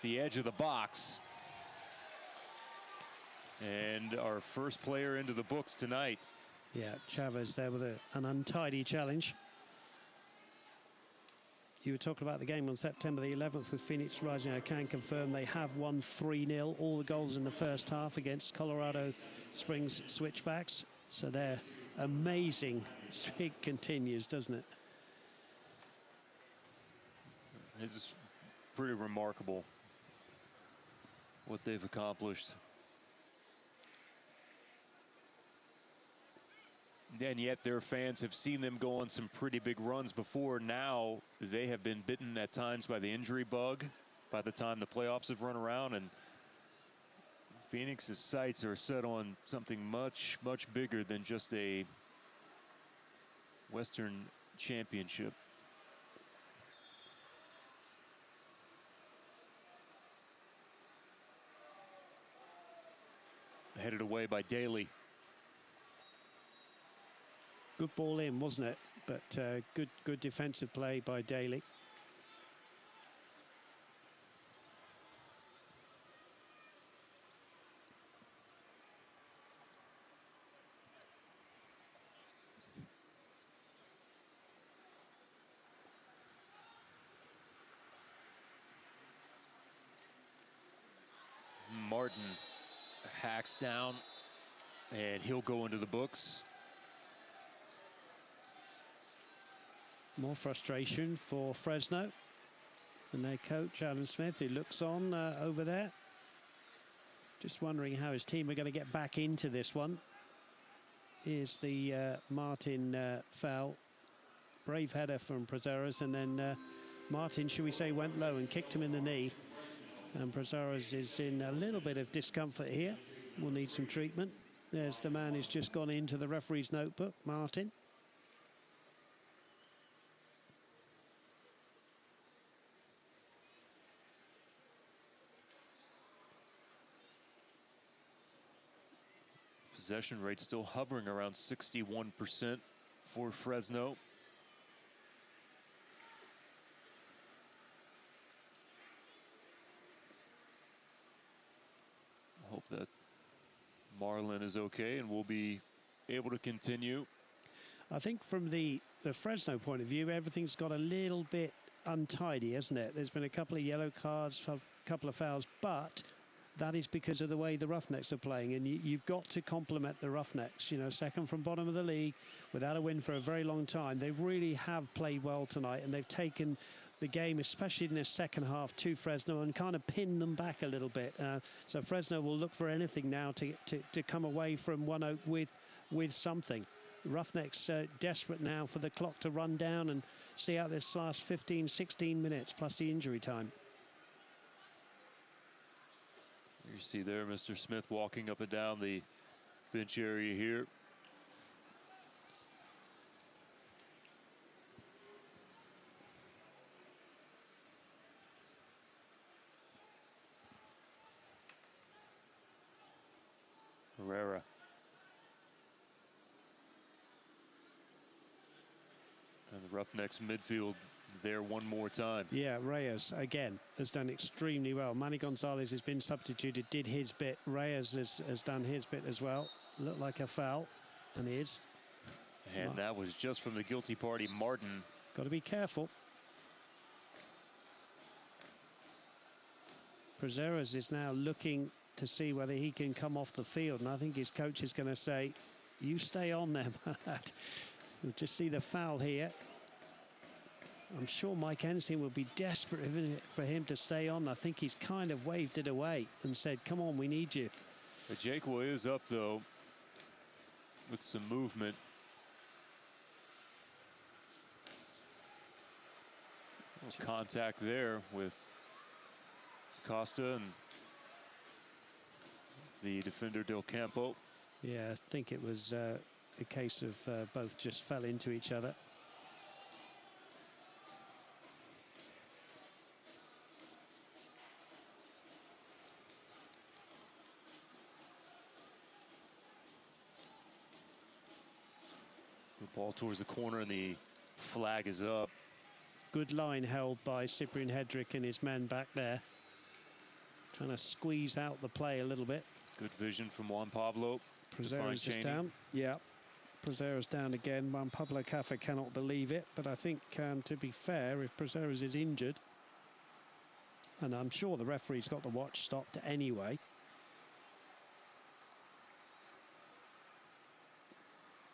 the edge of the box. And our first player into the books tonight. Yeah, Chavez there with an untidy challenge. You were talking about the game on September the 11th with Phoenix Rising. I can confirm they have won 3-0. All the goals in the first half against Colorado Springs Switchbacks. So their amazing streak continues, doesn't it? It's pretty remarkable what they've accomplished. And yet their fans have seen them go on some pretty big runs before. Now they have been bitten at times by the injury bug by the time the playoffs have run around, and Phoenix's sights are set on something much, much bigger than just a Western championship. Headed away by Daly. Good ball in, wasn't it? But good defensive play by Daly. Martin hacks down, and he'll go into the books. More frustration for Fresno and their coach, Alan Smith, who looks on over there. Just wondering how his team are going to get back into this one. Here's the Martin foul. Brave header from Prazeres, and then Martin, should we say, went low and kicked him in the knee. And Prazeres is in a little bit of discomfort here. Will need some treatment. There's the man who's just gone into the referee's notebook, Martin. Possession rate still hovering around 61% for Fresno. Hope that Marlin is okay and will be able to continue. I think from the Fresno point of view, everything's got a little bit untidy, hasn't it? There's been a couple of yellow cards, a couple of fouls, but that is because of the way the Roughnecks are playing, and you've got to compliment the Roughnecks. You know, second from bottom of the league, without a win for a very long time. They really have played well tonight, and they've taken the game, especially in the second half, to Fresno and kind of pinned them back a little bit. So Fresno will look for anything now to come away from One Oak with something. Roughnecks desperate now for the clock to run down and see out this last 15, 16 minutes plus the injury time. You see there Mr. Smith walking up and down the bench area here. Herrera. Roughnecks midfield there one more time. Yeah, Reyes again has done extremely well. Manny Gonzalez has been substituted, did his bit. Reyes has done his bit as well. Looked like a foul, and is. And that was just from the guilty party, Martin. Got to be careful. Prazeres is now looking to see whether he can come off the field, and I think his coach is going to say, you stay on there, lad. We'll just see the foul here. I'm sure Mike Ensign would be desperate for him to stay on. I think he's kind of waved it away and said, come on, we need you. But Jakewell is up, though, with some movement. Contact there with Costa and the defender Del Campo. Yeah, I think it was a case of both just fell into each other. The ball towards the corner and the flag is up. Good line held by Cyprian Hedrick and his men back there. Trying to squeeze out the play a little bit. Good vision from Juan Pablo. Prazeres is down. Yeah, Prazeres down again. Juan Pablo Caffa cannot believe it. But I think, to be fair, if Prazeres is injured, and I'm sure the referee's got the watch stopped anyway.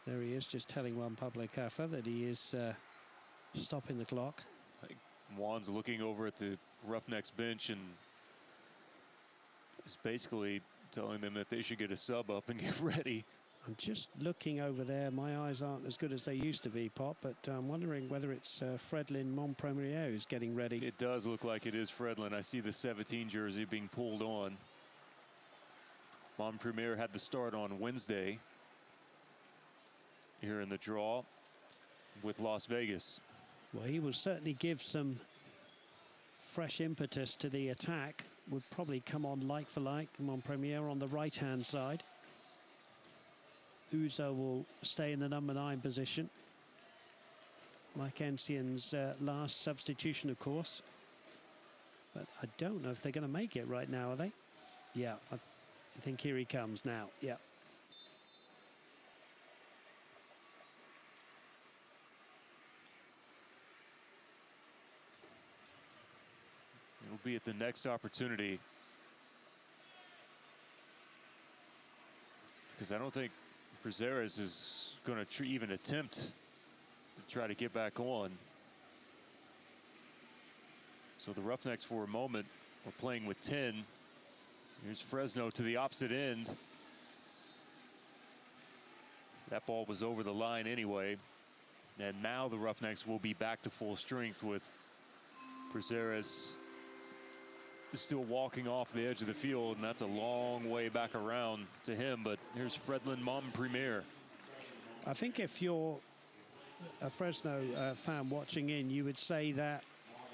There he is, just telling Juan Pablo Caffa that he is stopping the clock. I think Juan's looking over at the Roughnecks bench and is basically telling them that they should get a sub up and get ready. I'm just looking over there. My eyes aren't as good as they used to be, Pop, but I'm wondering whether it's Fredlin Montpremier who's getting ready. It does look like it is Fredlin. I see the 17 jersey being pulled on. Montpremier had the start on Wednesday here in the draw with Las Vegas. Well, he will certainly give some fresh impetus to the attack. Would probably come on like for like. Montpremier on the right-hand side. Uzo will stay in the number 9 position. Mike Ensign's last substitution, of course. But I don't know if they're going to make it right now, are they? Yeah, I think here he comes now. Yeah. It'll be at the next opportunity. Because I don't think Prazeres is going to even attempt to try to get back on. So the Roughnecks for a moment are playing with 10. Here's Fresno to the opposite end. That ball was over the line anyway. And now the Roughnecks will be back to full strength with Prazeres still walking off the edge of the field, and that's a long way back around to him. But here's Fredlin Montpremier. I think if you're a Fresno fan watching in, you would say that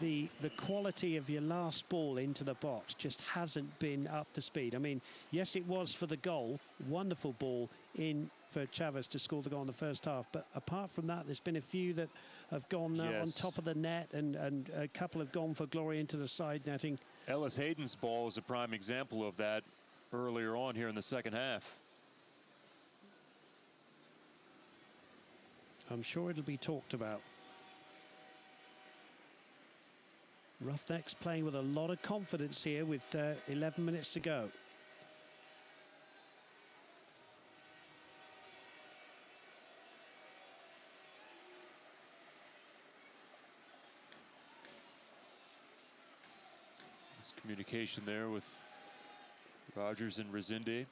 the quality of your last ball into the box just hasn't been up to speed. I mean, yes, it was for the goal. Wonderful ball in for Chavez to score the goal in the first half. But apart from that, there's been a few that have gone on top of the net, and a couple have gone for glory into the side netting. Ellis Hayden's ball is a prime example of that earlier on here in the second half. I'm sure it'll be talked about. Roughnecks playing with a lot of confidence here with 11 minutes to go. Communication there with Rogers and Resende.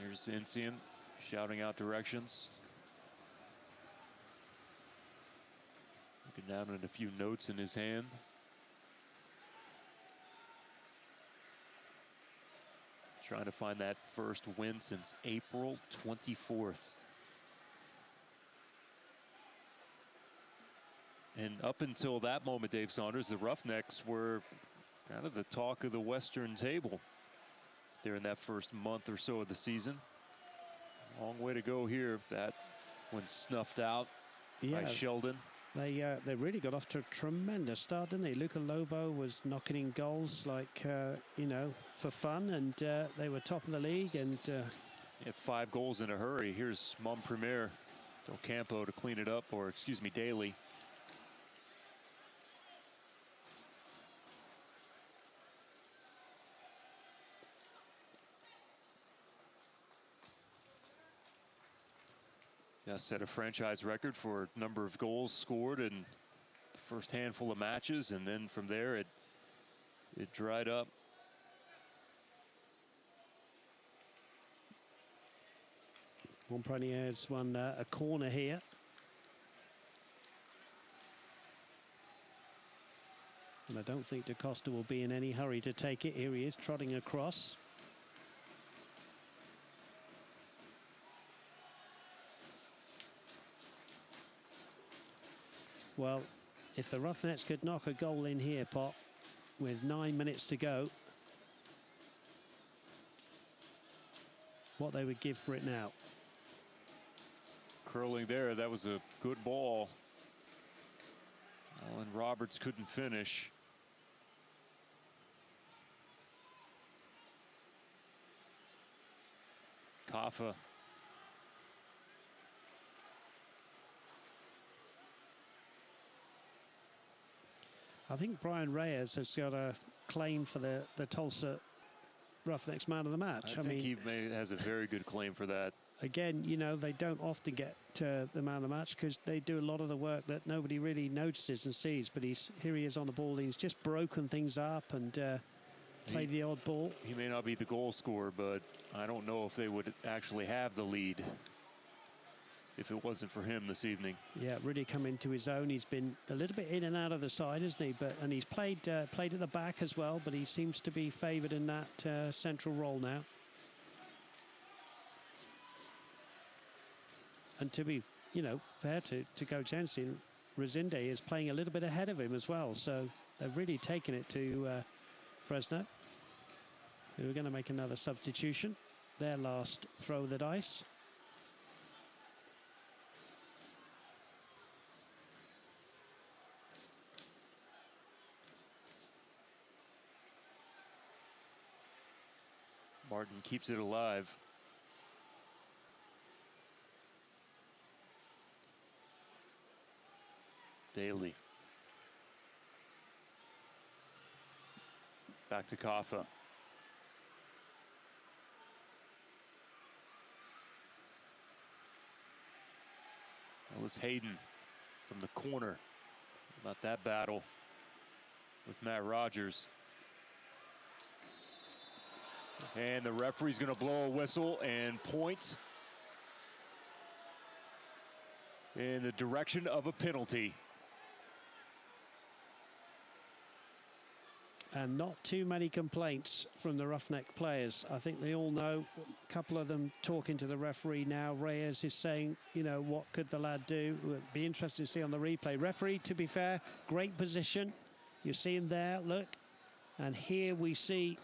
There's Ensign shouting out directions. Looking down at a few notes in his hand. Trying to find that first win since April 24th. And up until that moment, Dave Saunders, the Roughnecks were kind of the talk of the Western table there in that first month or so of the season. Long way to go here. That one snuffed out by Sheldon. They really got off to a tremendous start, didn't they? Luca Lobo was knocking in goals like, you know, for fun, and they were top of the league. And yeah, 5 goals in a hurry. Here's Mom Premier Del Campo to clean it up, or excuse me, Daly. Yeah, set a franchise record for number of goals scored in the first handful of matches, and then from there it dried up. Montprenier has won a corner here. And I don't think Da Costa will be in any hurry to take it. Here he is trotting across. Well, if the Roughnecks could knock a goal in here, Pop, with 9 minutes to go, what they would give for it now. Curling there, that was a good ball. Alan Roberts couldn't finish. Kaffa. I think Brian Reyes has got a claim for the Tulsa Roughnecks man of the match. I think he has a very good claim for that. Again, you know, they don't often get the man of the match because they do a lot of the work that nobody really notices and sees. But here he is on the ball. He's just broken things up and played the odd ball. He may not be the goal scorer, but I don't know if they would actually have the lead if it wasn't for him this evening. Yeah, really come into his own. He's been a little bit in and out of the side, hasn't he? And he's played at the back as well, but he seems to be favoured in that central role now. And to be, you know, fair to Coach Jensen, Resende is playing a little bit ahead of him as well. So they've really taken it to Fresno, who are going to make another substitution. Their last throw of the dice. Martin keeps it alive. Daly. Back to Kaffa. Ellis Hayden from the corner. About that battle with Matt Rogers. And the referee's going to blow a whistle and point in the direction of a penalty. And not too many complaints from the Roughneck players. I think they all know. A couple of them talking to the referee now. Reyes is saying, you know, what could the lad do? It would be interesting to see on the replay. Referee, to be fair, great position. You see him there, look. And here we see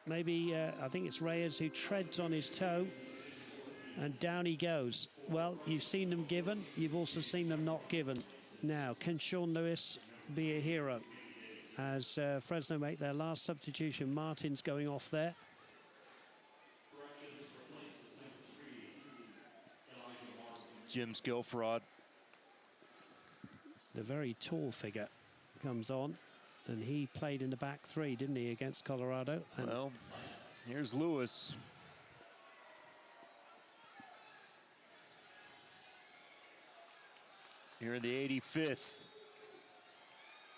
maybe, I think it's Reyes who treads on his toe. And down he goes. Well, you've seen them given. You've also seen them not given. Now, can Sean Lewis be a hero? As Fresno make their last substitution, Martin's going off there. Jim Skilfraud. The very tall figure comes on, and he played in the back three, didn't he, against Colorado? And well, here's Lewis. Here in the 85th.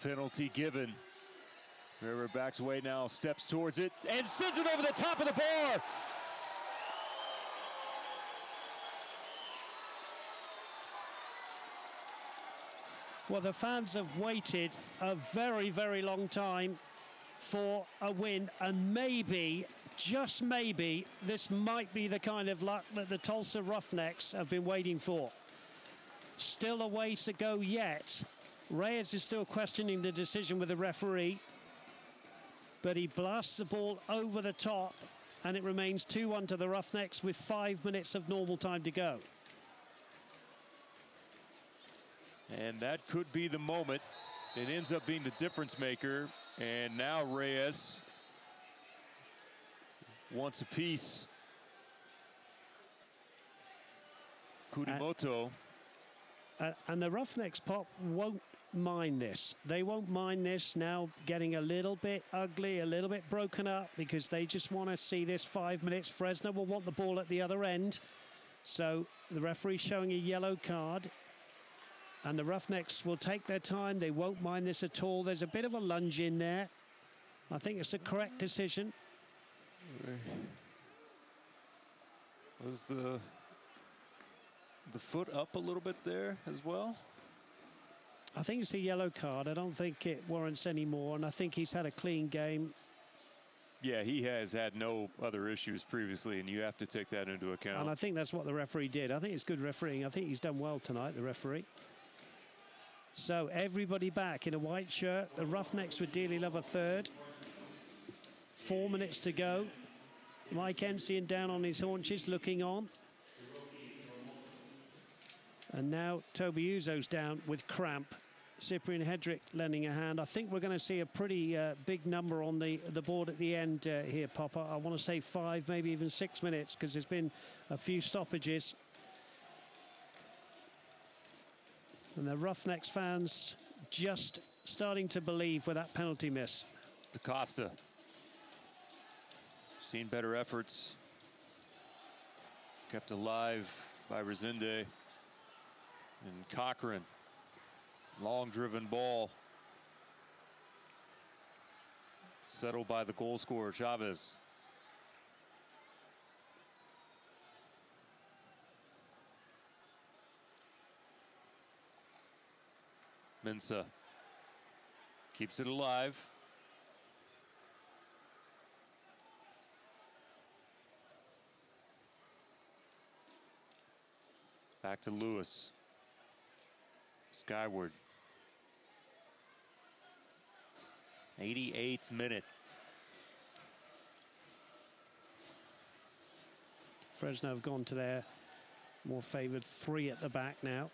Penalty given. River backs away now, steps towards it, and sends it over the top of the bar. Well, the fans have waited a very, very long time for a win, and maybe, just maybe, this might be the kind of luck that the Tulsa Roughnecks have been waiting for. Still a ways to go yet. Reyes is still questioning the decision with the referee, but he blasts the ball over the top, and it remains 2-1 to the Roughnecks with 5 minutes of normal time to go. And that could be the moment. It ends up being the difference maker. And now Reyes wants a piece. Kudimoto. And the Roughnecks, Pop, won't mind this. They won't mind this now getting a little bit ugly, a little bit broken up, because they just want to see this 5 minutes. Fresno will want the ball at the other end. So the referee showing a yellow card. And the Roughnecks will take their time. They won't mind this at all. There's a bit of a lunge in there. I think it's the correct decision. Was the foot up a little bit there as well? I think it's a yellow card. I don't think it warrants any more, and I think he's had a clean game. Yeah, he has had no other issues previously, and you have to take that into account. And I think that's what the referee did. I think it's good refereeing. I think he's done well tonight, the referee. So everybody back in a white shirt. The Roughnecks would dearly love a third. 4 minutes to go. Mike Ensign down on his haunches, looking on. And now Toby Uzo's down with cramp. Cyprian Hedrick lending a hand. I think we're going to see a pretty big number on the board at the end here, Popper. I want to say 5, maybe even 6 minutes, because there's been a few stoppages. And the Roughnecks fans just starting to believe with that penalty miss. DaCosta. Seen better efforts. Kept alive by Resende. And Cochran. Long driven ball. Settled by the goal scorer, Chavez. Mensah keeps it alive. Back to Lewis. Skyward. 88th minute. Fresno have gone to their more favoured 3 at the back now.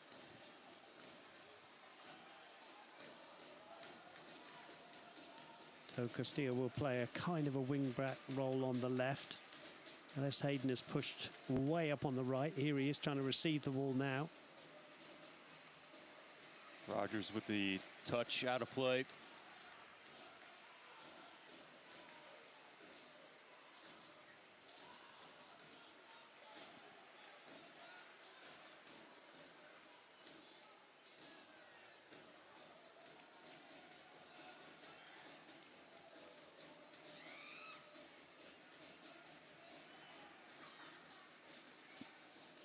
So Castillo will play a kind of a wing-back role on the left. Ellis Hayden is pushed way up on the right. Here he is trying to receive the ball now. Rogers with the touch out of play.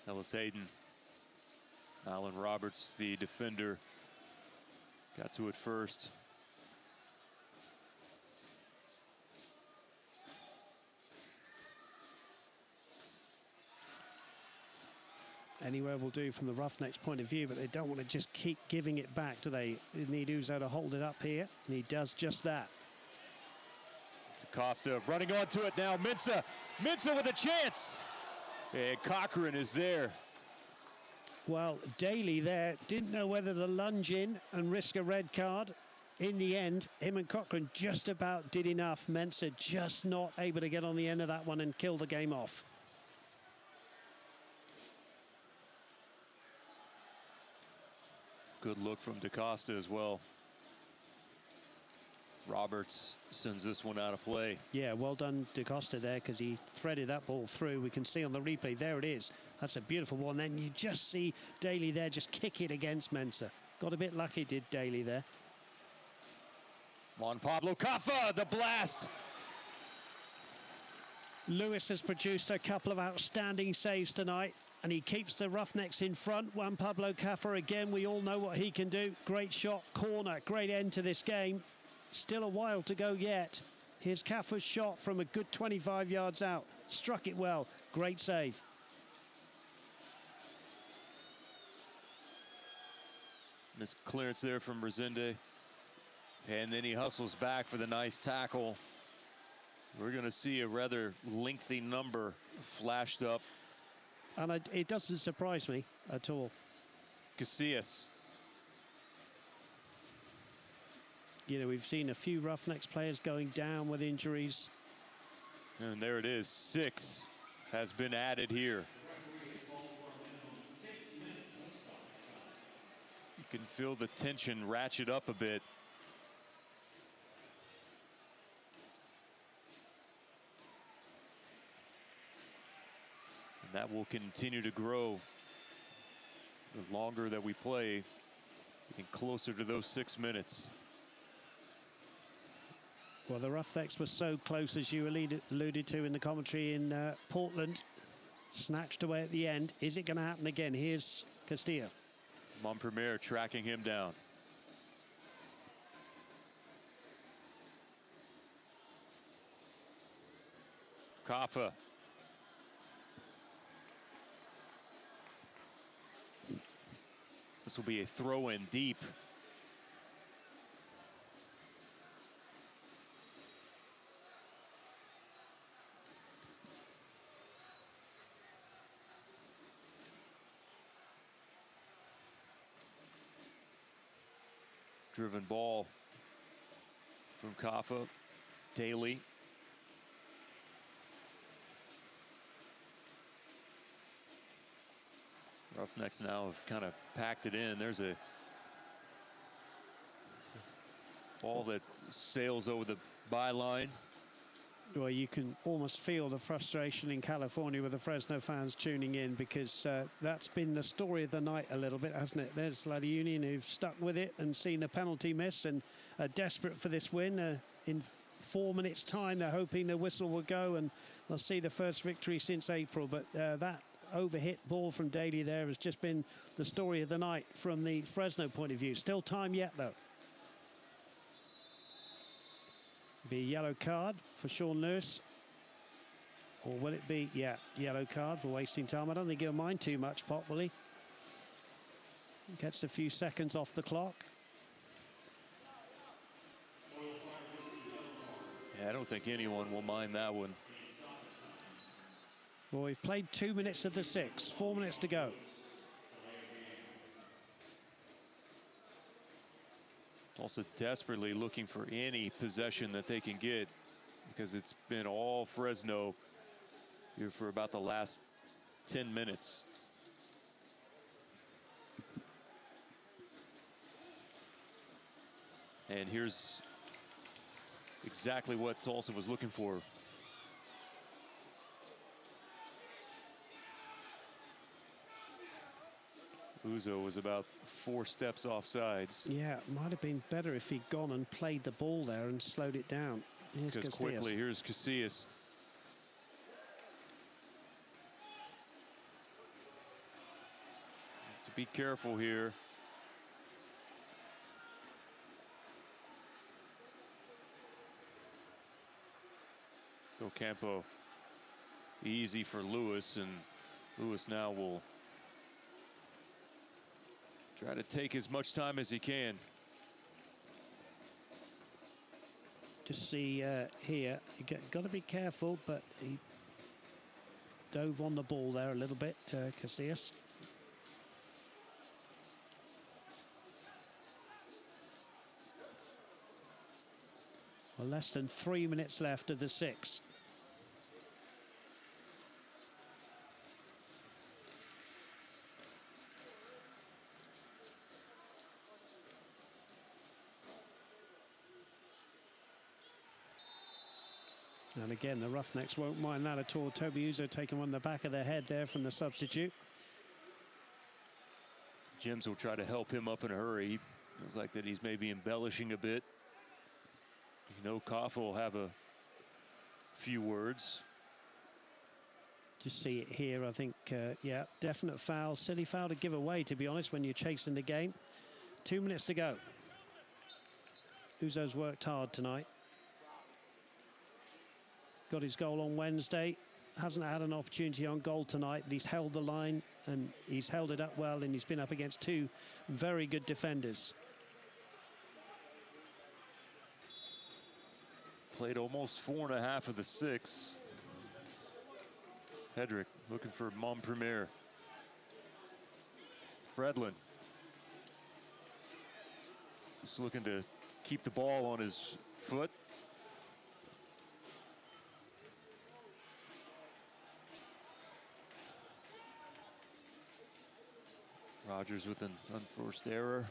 Ellis Hayden. Alan Roberts, the defender, got to it first. Anywhere will do from the Roughnecks' point of view, but they don't want to just keep giving it back, do they? They need Uzo to hold it up here, and he does just that. Costa running onto it now. Mensah with a chance. And Cochran is there. Well, Daly there didn't know whether to lunge in and risk a red card. In the end, him and Cochran just about did enough. Mensah just not able to get on the end of that one and kill the game off. Good look from DaCosta as well. Roberts sends this one out of play. Yeah, well done DaCosta there, because he threaded that ball through. We can see on the replay, there it is. That's a beautiful one. Then you just see Daly there just kick it against Mensah. Got a bit lucky, did Daly there. Juan Pablo Caffa, the blast. Lewis has produced a couple of outstanding saves tonight, and he keeps the Roughnecks in front. Juan Pablo Caffa, again, we all know what he can do. Great shot, corner, great end to this game. Still a while to go yet. Here's Caffa's shot from a good 25 yards out. Struck it well. Great save. Missed clearance there from Resende. And then he hustles back for the nice tackle. We're going to see a rather lengthy number flashed up. And it doesn't surprise me at all. Casillas You know, we've seen a few Roughnecks players going down with injuries. And there it is, 6 has been added here. You can feel the tension ratchet up a bit. And that will continue to grow the longer that we play, getting closer to those 6 minutes. Well, the Roughnecks were so close, as you alluded to in the commentary in Portland. Snatched away at the end. Is it going to happen again? Here's Castillo. Montpremier tracking him down. Kaffa. This will be a throw in deep. Driven ball from Kaffa. Daly. Roughnecks now have kind of packed it in. There's a ball that sails over the byline. Well, you can almost feel the frustration in California with the Fresno fans tuning in, because that's been the story of the night a little bit, hasn't it? There's La Union who've stuck with it and seen a penalty miss and are desperate for this win. In 4 minutes' time, they're hoping the whistle will go and they'll see the first victory since April. But that overhit ball from Daly there has just been the story of the night from the Fresno point of view. Still time yet, though. Be a yellow card for Sean Lewis. Or will it be, yeah, yellow card for wasting time? I don't think he'll mind too much, Pop, will he? Gets a few seconds off the clock. Yeah, I don't think anyone will mind that one. Well, we've played 2 minutes of the 6, 4 minutes to go. Also desperately looking for any possession that they can get, because it's been all Fresno here for about the last 10 minutes. And here's exactly what Tulsa was looking for. Uzo was about 4 steps offsides. Yeah, it might have been better if he'd gone and played the ball there and slowed it down. Because quickly, here's Casillas. Have to be careful here. Ocampo easy for Lewis, and Lewis now will try to take as much time as he can. Just see here, you got to be careful, but he dove on the ball there a little bit, Casillas. Well, less than 3 minutes left of the 6. And again, the Roughnecks won't mind that at all. Toby Uzo taking on the back of the head there from the substitute. Jims will try to help him up in a hurry. Feels like that he's maybe embellishing a bit. You know, Kaffa will have a few words. Just see it here, I think, yeah, definite foul. Silly foul to give away, to be honest, when you're chasing the game. 2 minutes to go. Uzo's worked hard tonight. Got his goal on Wednesday. Hasn't had an opportunity on goal tonight. He's held the line, and he's held it up well, and he's been up against 2 very good defenders. Played almost 4.5 of the 6. Hedrick looking for Montpremier. Fredlin just looking to keep the ball on his foot. Rogers with an unforced error.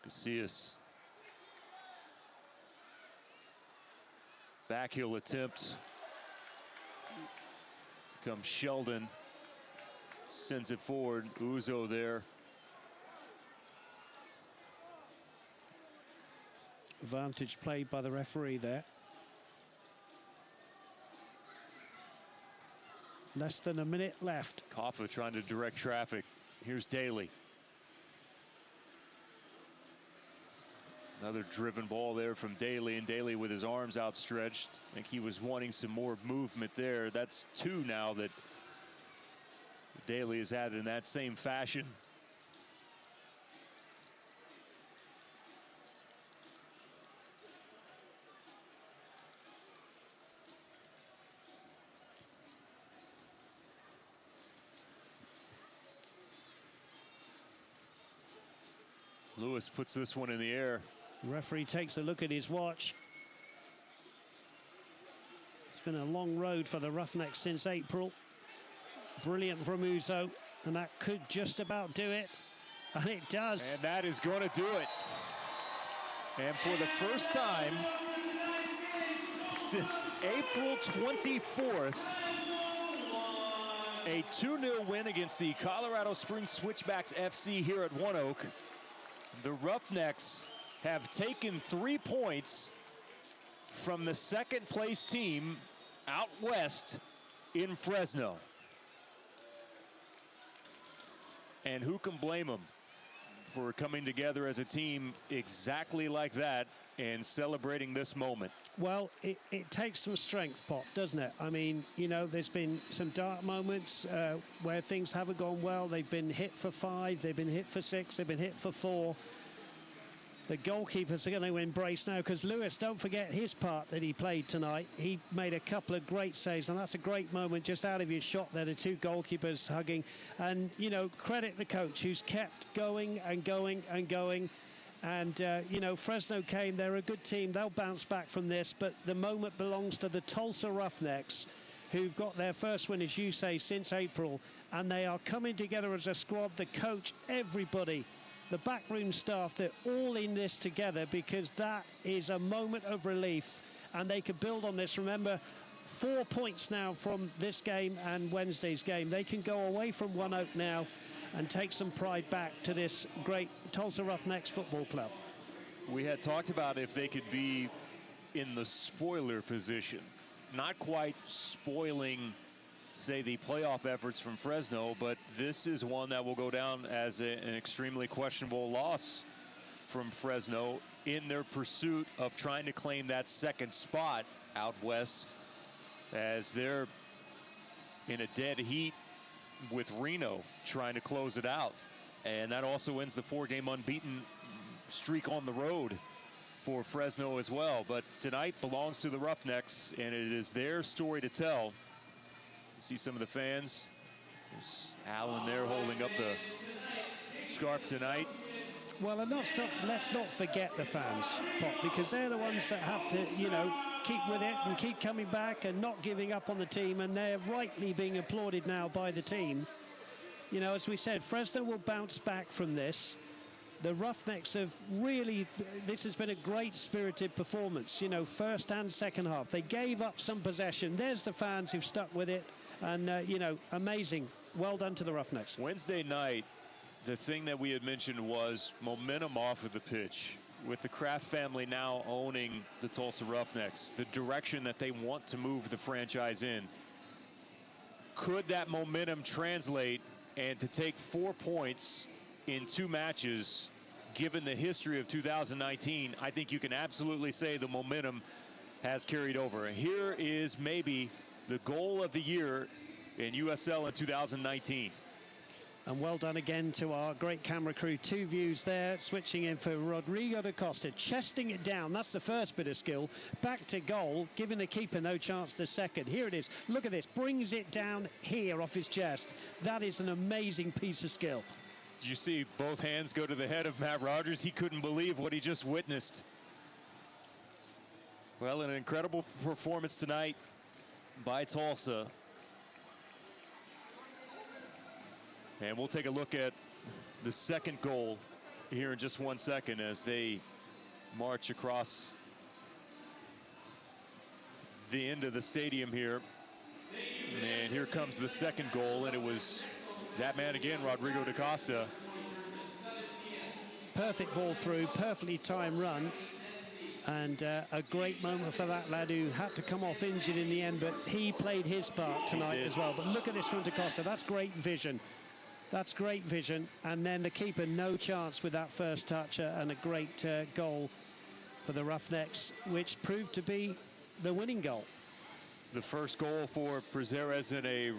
Casillas. Backheel attempt. Comes Sheldon. Sends it forward. Uzo there. Advantage played by the referee there. Less than a minute left. Koffa trying to direct traffic. Here's Daly. Another driven ball there from Daly, and Daly with his arms outstretched. I think he was wanting some more movement there. That's 2 now that Daly has had in that same fashion. Lewis puts this one in the air. The referee takes a look at his watch. It's been a long road for the Roughnecks since April. Brilliant from Uzo, and that could just about do it. And it does. And that is going to do it. And for the first time since April 24th, a 2-0 win against the Colorado Springs Switchbacks FC here at One Oak. The Roughnecks have taken 3 points from the second place team out west in Fresno. And who can blame them for coming together as a team exactly like that and celebrating this moment? Well, it takes some strength, Pop, doesn't it? I mean, you know, there's been some dark moments where things haven't gone well. They've been hit for 5, they've been hit for 6, they've been hit for 4. The goalkeepers are going to embrace now, because Lewis, don't forget his part that he played tonight. He made a couple of great saves, and that's a great moment just out of his shot there, the 2 goalkeepers hugging. And, you know, credit the coach who's kept going and going and going. And, you know, Fresno came, they're a good team. They'll bounce back from this, but the moment belongs to the Tulsa Roughnecks, who've got their first win, as you say, since April. And they are coming together as a squad, the coach, everybody. The backroom staff, they're all in this together, because that is a moment of relief, and they can build on this. Remember, 4 points now from this game and Wednesday's game. They can go away from One Oak now and take some pride back to this great Tulsa Roughnecks football club. We had talked about if they could be in the spoiler position, not quite spoiling, say, the playoff efforts from Fresno, but this is one that will go down as an extremely questionable loss from Fresno in their pursuit of trying to claim that second spot out west, as they're in a dead heat with Reno trying to close it out. And that also ends the 4-game unbeaten streak on the road for Fresno as well. But tonight belongs to the Roughnecks, and it is their story to tell. See some of the fans. There's Allen there holding up the scarf tonight. Well, and let's not forget the fans, Pop, because they're the ones that have to, you know, keep with it and keep coming back and not giving up on the team, and they're rightly being applauded now by the team. You know, as we said, Fresno will bounce back from this. The Roughnecks have really, this has been a great spirited performance, you know, first and second half. They gave up some possession. There's the fans who've stuck with it. And, you know, amazing. Well done to the Roughnecks. Wednesday night, the thing that we had mentioned was momentum off of the pitch. With the Kraft family now owning the Tulsa Roughnecks, the direction that they want to move the franchise in. Could that momentum translate, and to take 4 points in 2 matches, given the history of 2019, I think you can absolutely say the momentum has carried over. Here is maybe the goal of the year in USL in 2019. And well done again to our great camera crew. 2 views there, switching in for Rodrigo da Costa, chesting it down. That's the first bit of skill. Back to goal, giving the keeper no chance to second. Here it is. Look at this. Brings it down here off his chest. That is an amazing piece of skill. Did you see both hands go to the head of Matt Rogers? He couldn't believe what he just witnessed. Well, an incredible performance tonight by Tulsa. And we'll take a look at the second goal here in just 1 second as they march across the end of the stadium here. And here comes the second goal, and it was that man again, Rodrigo da Costa. Perfect ball through, perfectly timed run. And a great moment for that lad who had to come off injured in the end, but he played his part tonight as well. But look at this from da Costa. That's great vision. That's great vision. And then the keeper, no chance with that first touch, and a great goal for the Roughnecks, which proved to be the winning goal. The first goal for Prazeres in a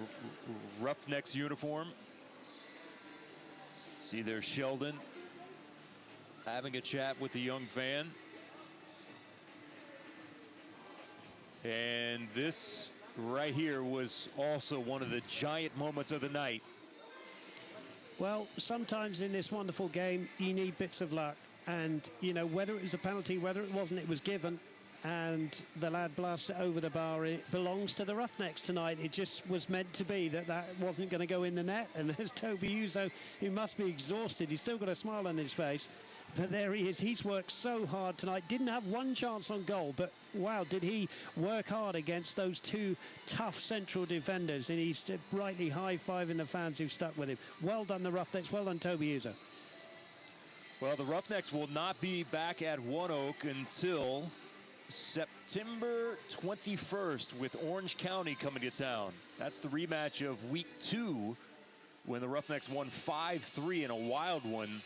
Roughnecks uniform. See there Sheldon having a chat with the young fan. And this right here was also one of the giant moments of the night. Well, sometimes in this wonderful game, you need bits of luck. And, you know, whether it was a penalty, whether it wasn't, it was given. And the lad blasts it over the bar. It belongs to the Roughnecks tonight. It just was meant to be that wasn't going to go in the net. And there's Toby Uzo, who must be exhausted. He's still got a smile on his face. But there he is. He's worked so hard tonight. Didn't have one chance on goal. But, wow, did he work hard against those 2 tough central defenders. And he's brightly high-fiving the fans who stuck with him. Well done, the Roughnecks. Well done, Toby Uzo. Well, the Roughnecks will not be back at One Oak until September 21st with Orange County coming to town. That's the rematch of week 2 when the Roughnecks won 5-3 in a wild one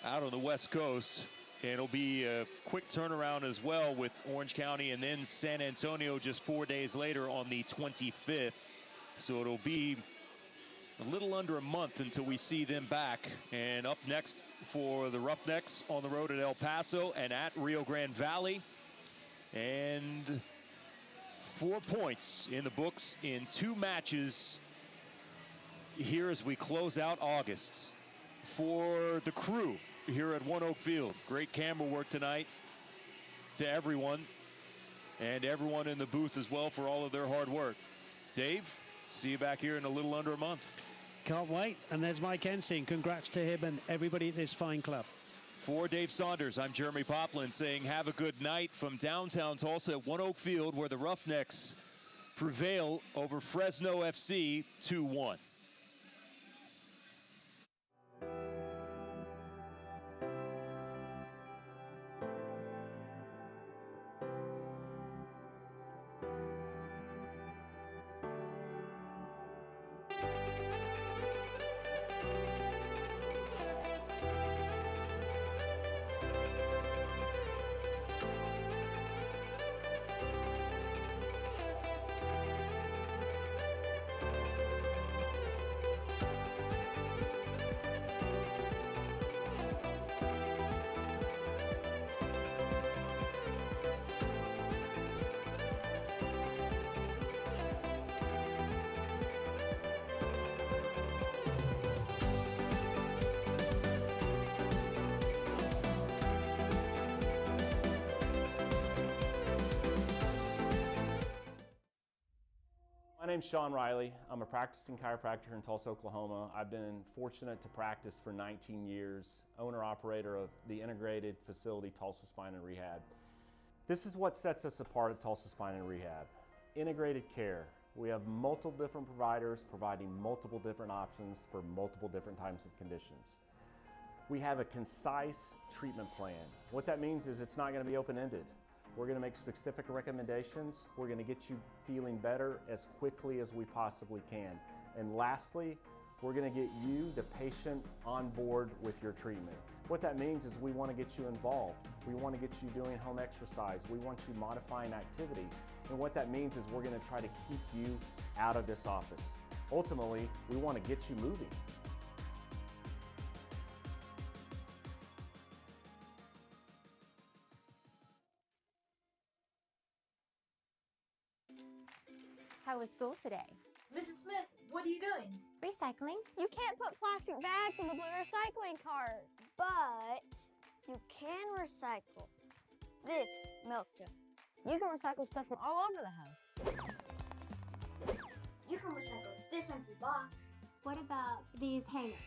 out on the West Coast. And it'll be a quick turnaround as well with Orange County and then San Antonio just 4 days later on the 25th. So it'll be a little under a month until we see them back. And up next for the Roughnecks on the road at El Paso and at Rio Grande Valley. And 4 points in the books in 2 matches here as we close out August. For the crew here at One Oak Field, great camera work tonight to everyone, and everyone in the booth as well for all of their hard work. Dave, see you back here in a little under a month. Can't wait. And there's Mike Ensing. Congrats to him and everybody at this fine club. For Dave Saunders, I'm Jeremy Poplin saying have a good night from downtown Tulsa at One Oak Field, where the Roughnecks prevail over Fresno FC 2-1. My name's Sean Riley. I'm a practicing chiropractor in Tulsa, Oklahoma. I've been fortunate to practice for 19 years, owner-operator of the integrated facility Tulsa Spine and Rehab. This is what sets us apart at Tulsa Spine and Rehab. Integrated care. We have multiple different providers providing multiple different options for multiple different types of conditions. We have a concise treatment plan. What that means is it's not going to be open-ended. We're going to make specific recommendations. We're going to get you feeling better as quickly as we possibly can. And lastly, we're going to get you, the patient, on board with your treatment. What that means is we want to get you involved. We want to get you doing home exercise. We want you modifying activity. And what that means is we're going to try to keep you out of this office. Ultimately, we want to get you moving. How was school today? Mrs. Smith, what are you doing? Recycling. You can't put plastic bags in the blue recycling cart, but you can recycle this milk jug. You can recycle stuff from all over the house. You can recycle this empty box. What about these hangers?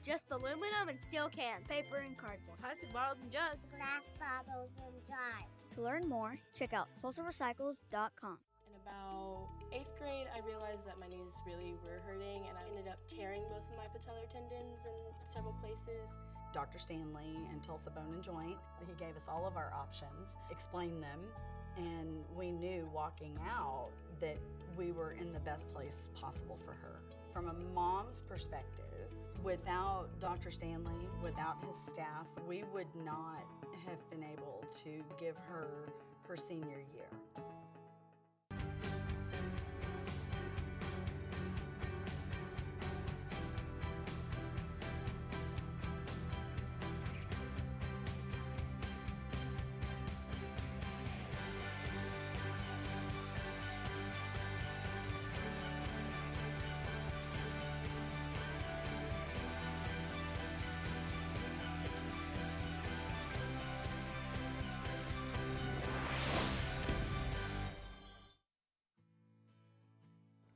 Just aluminum and steel cans, paper and cardboard, plastic bottles and jugs, Glass bottles and jars. To learn more, check out TulsaRecycles.com. In about 8th grade, I realized that my knees really were hurting, and I ended up tearing both of my patellar tendons in several places. Dr. Stanley and Tulsa Bone and Joint, he gave us all of our options, explained them, and we knew walking out that we were in the best place possible for her. From a mom's perspective, without Dr. Stanley, without his staff, we would not have been able to give her her senior year.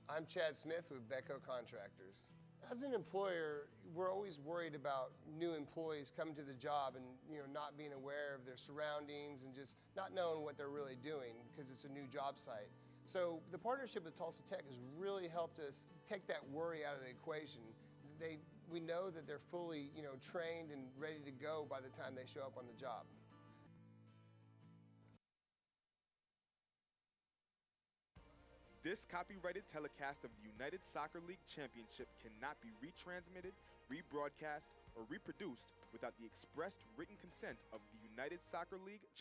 I'm Chad Smith with Becco Contractors. As an employer, we're always worried about new employees coming to the job and not being aware of their surroundings and just not knowing what they're really doing because it's a new job site. So the partnership with Tulsa Tech has really helped us take that worry out of the equation. We know that they're fully trained and ready to go by the time they show up on the job. This copyrighted telecast of the United Soccer League Championship cannot be retransmitted, rebroadcast, or reproduced without the expressed written consent of the United Soccer League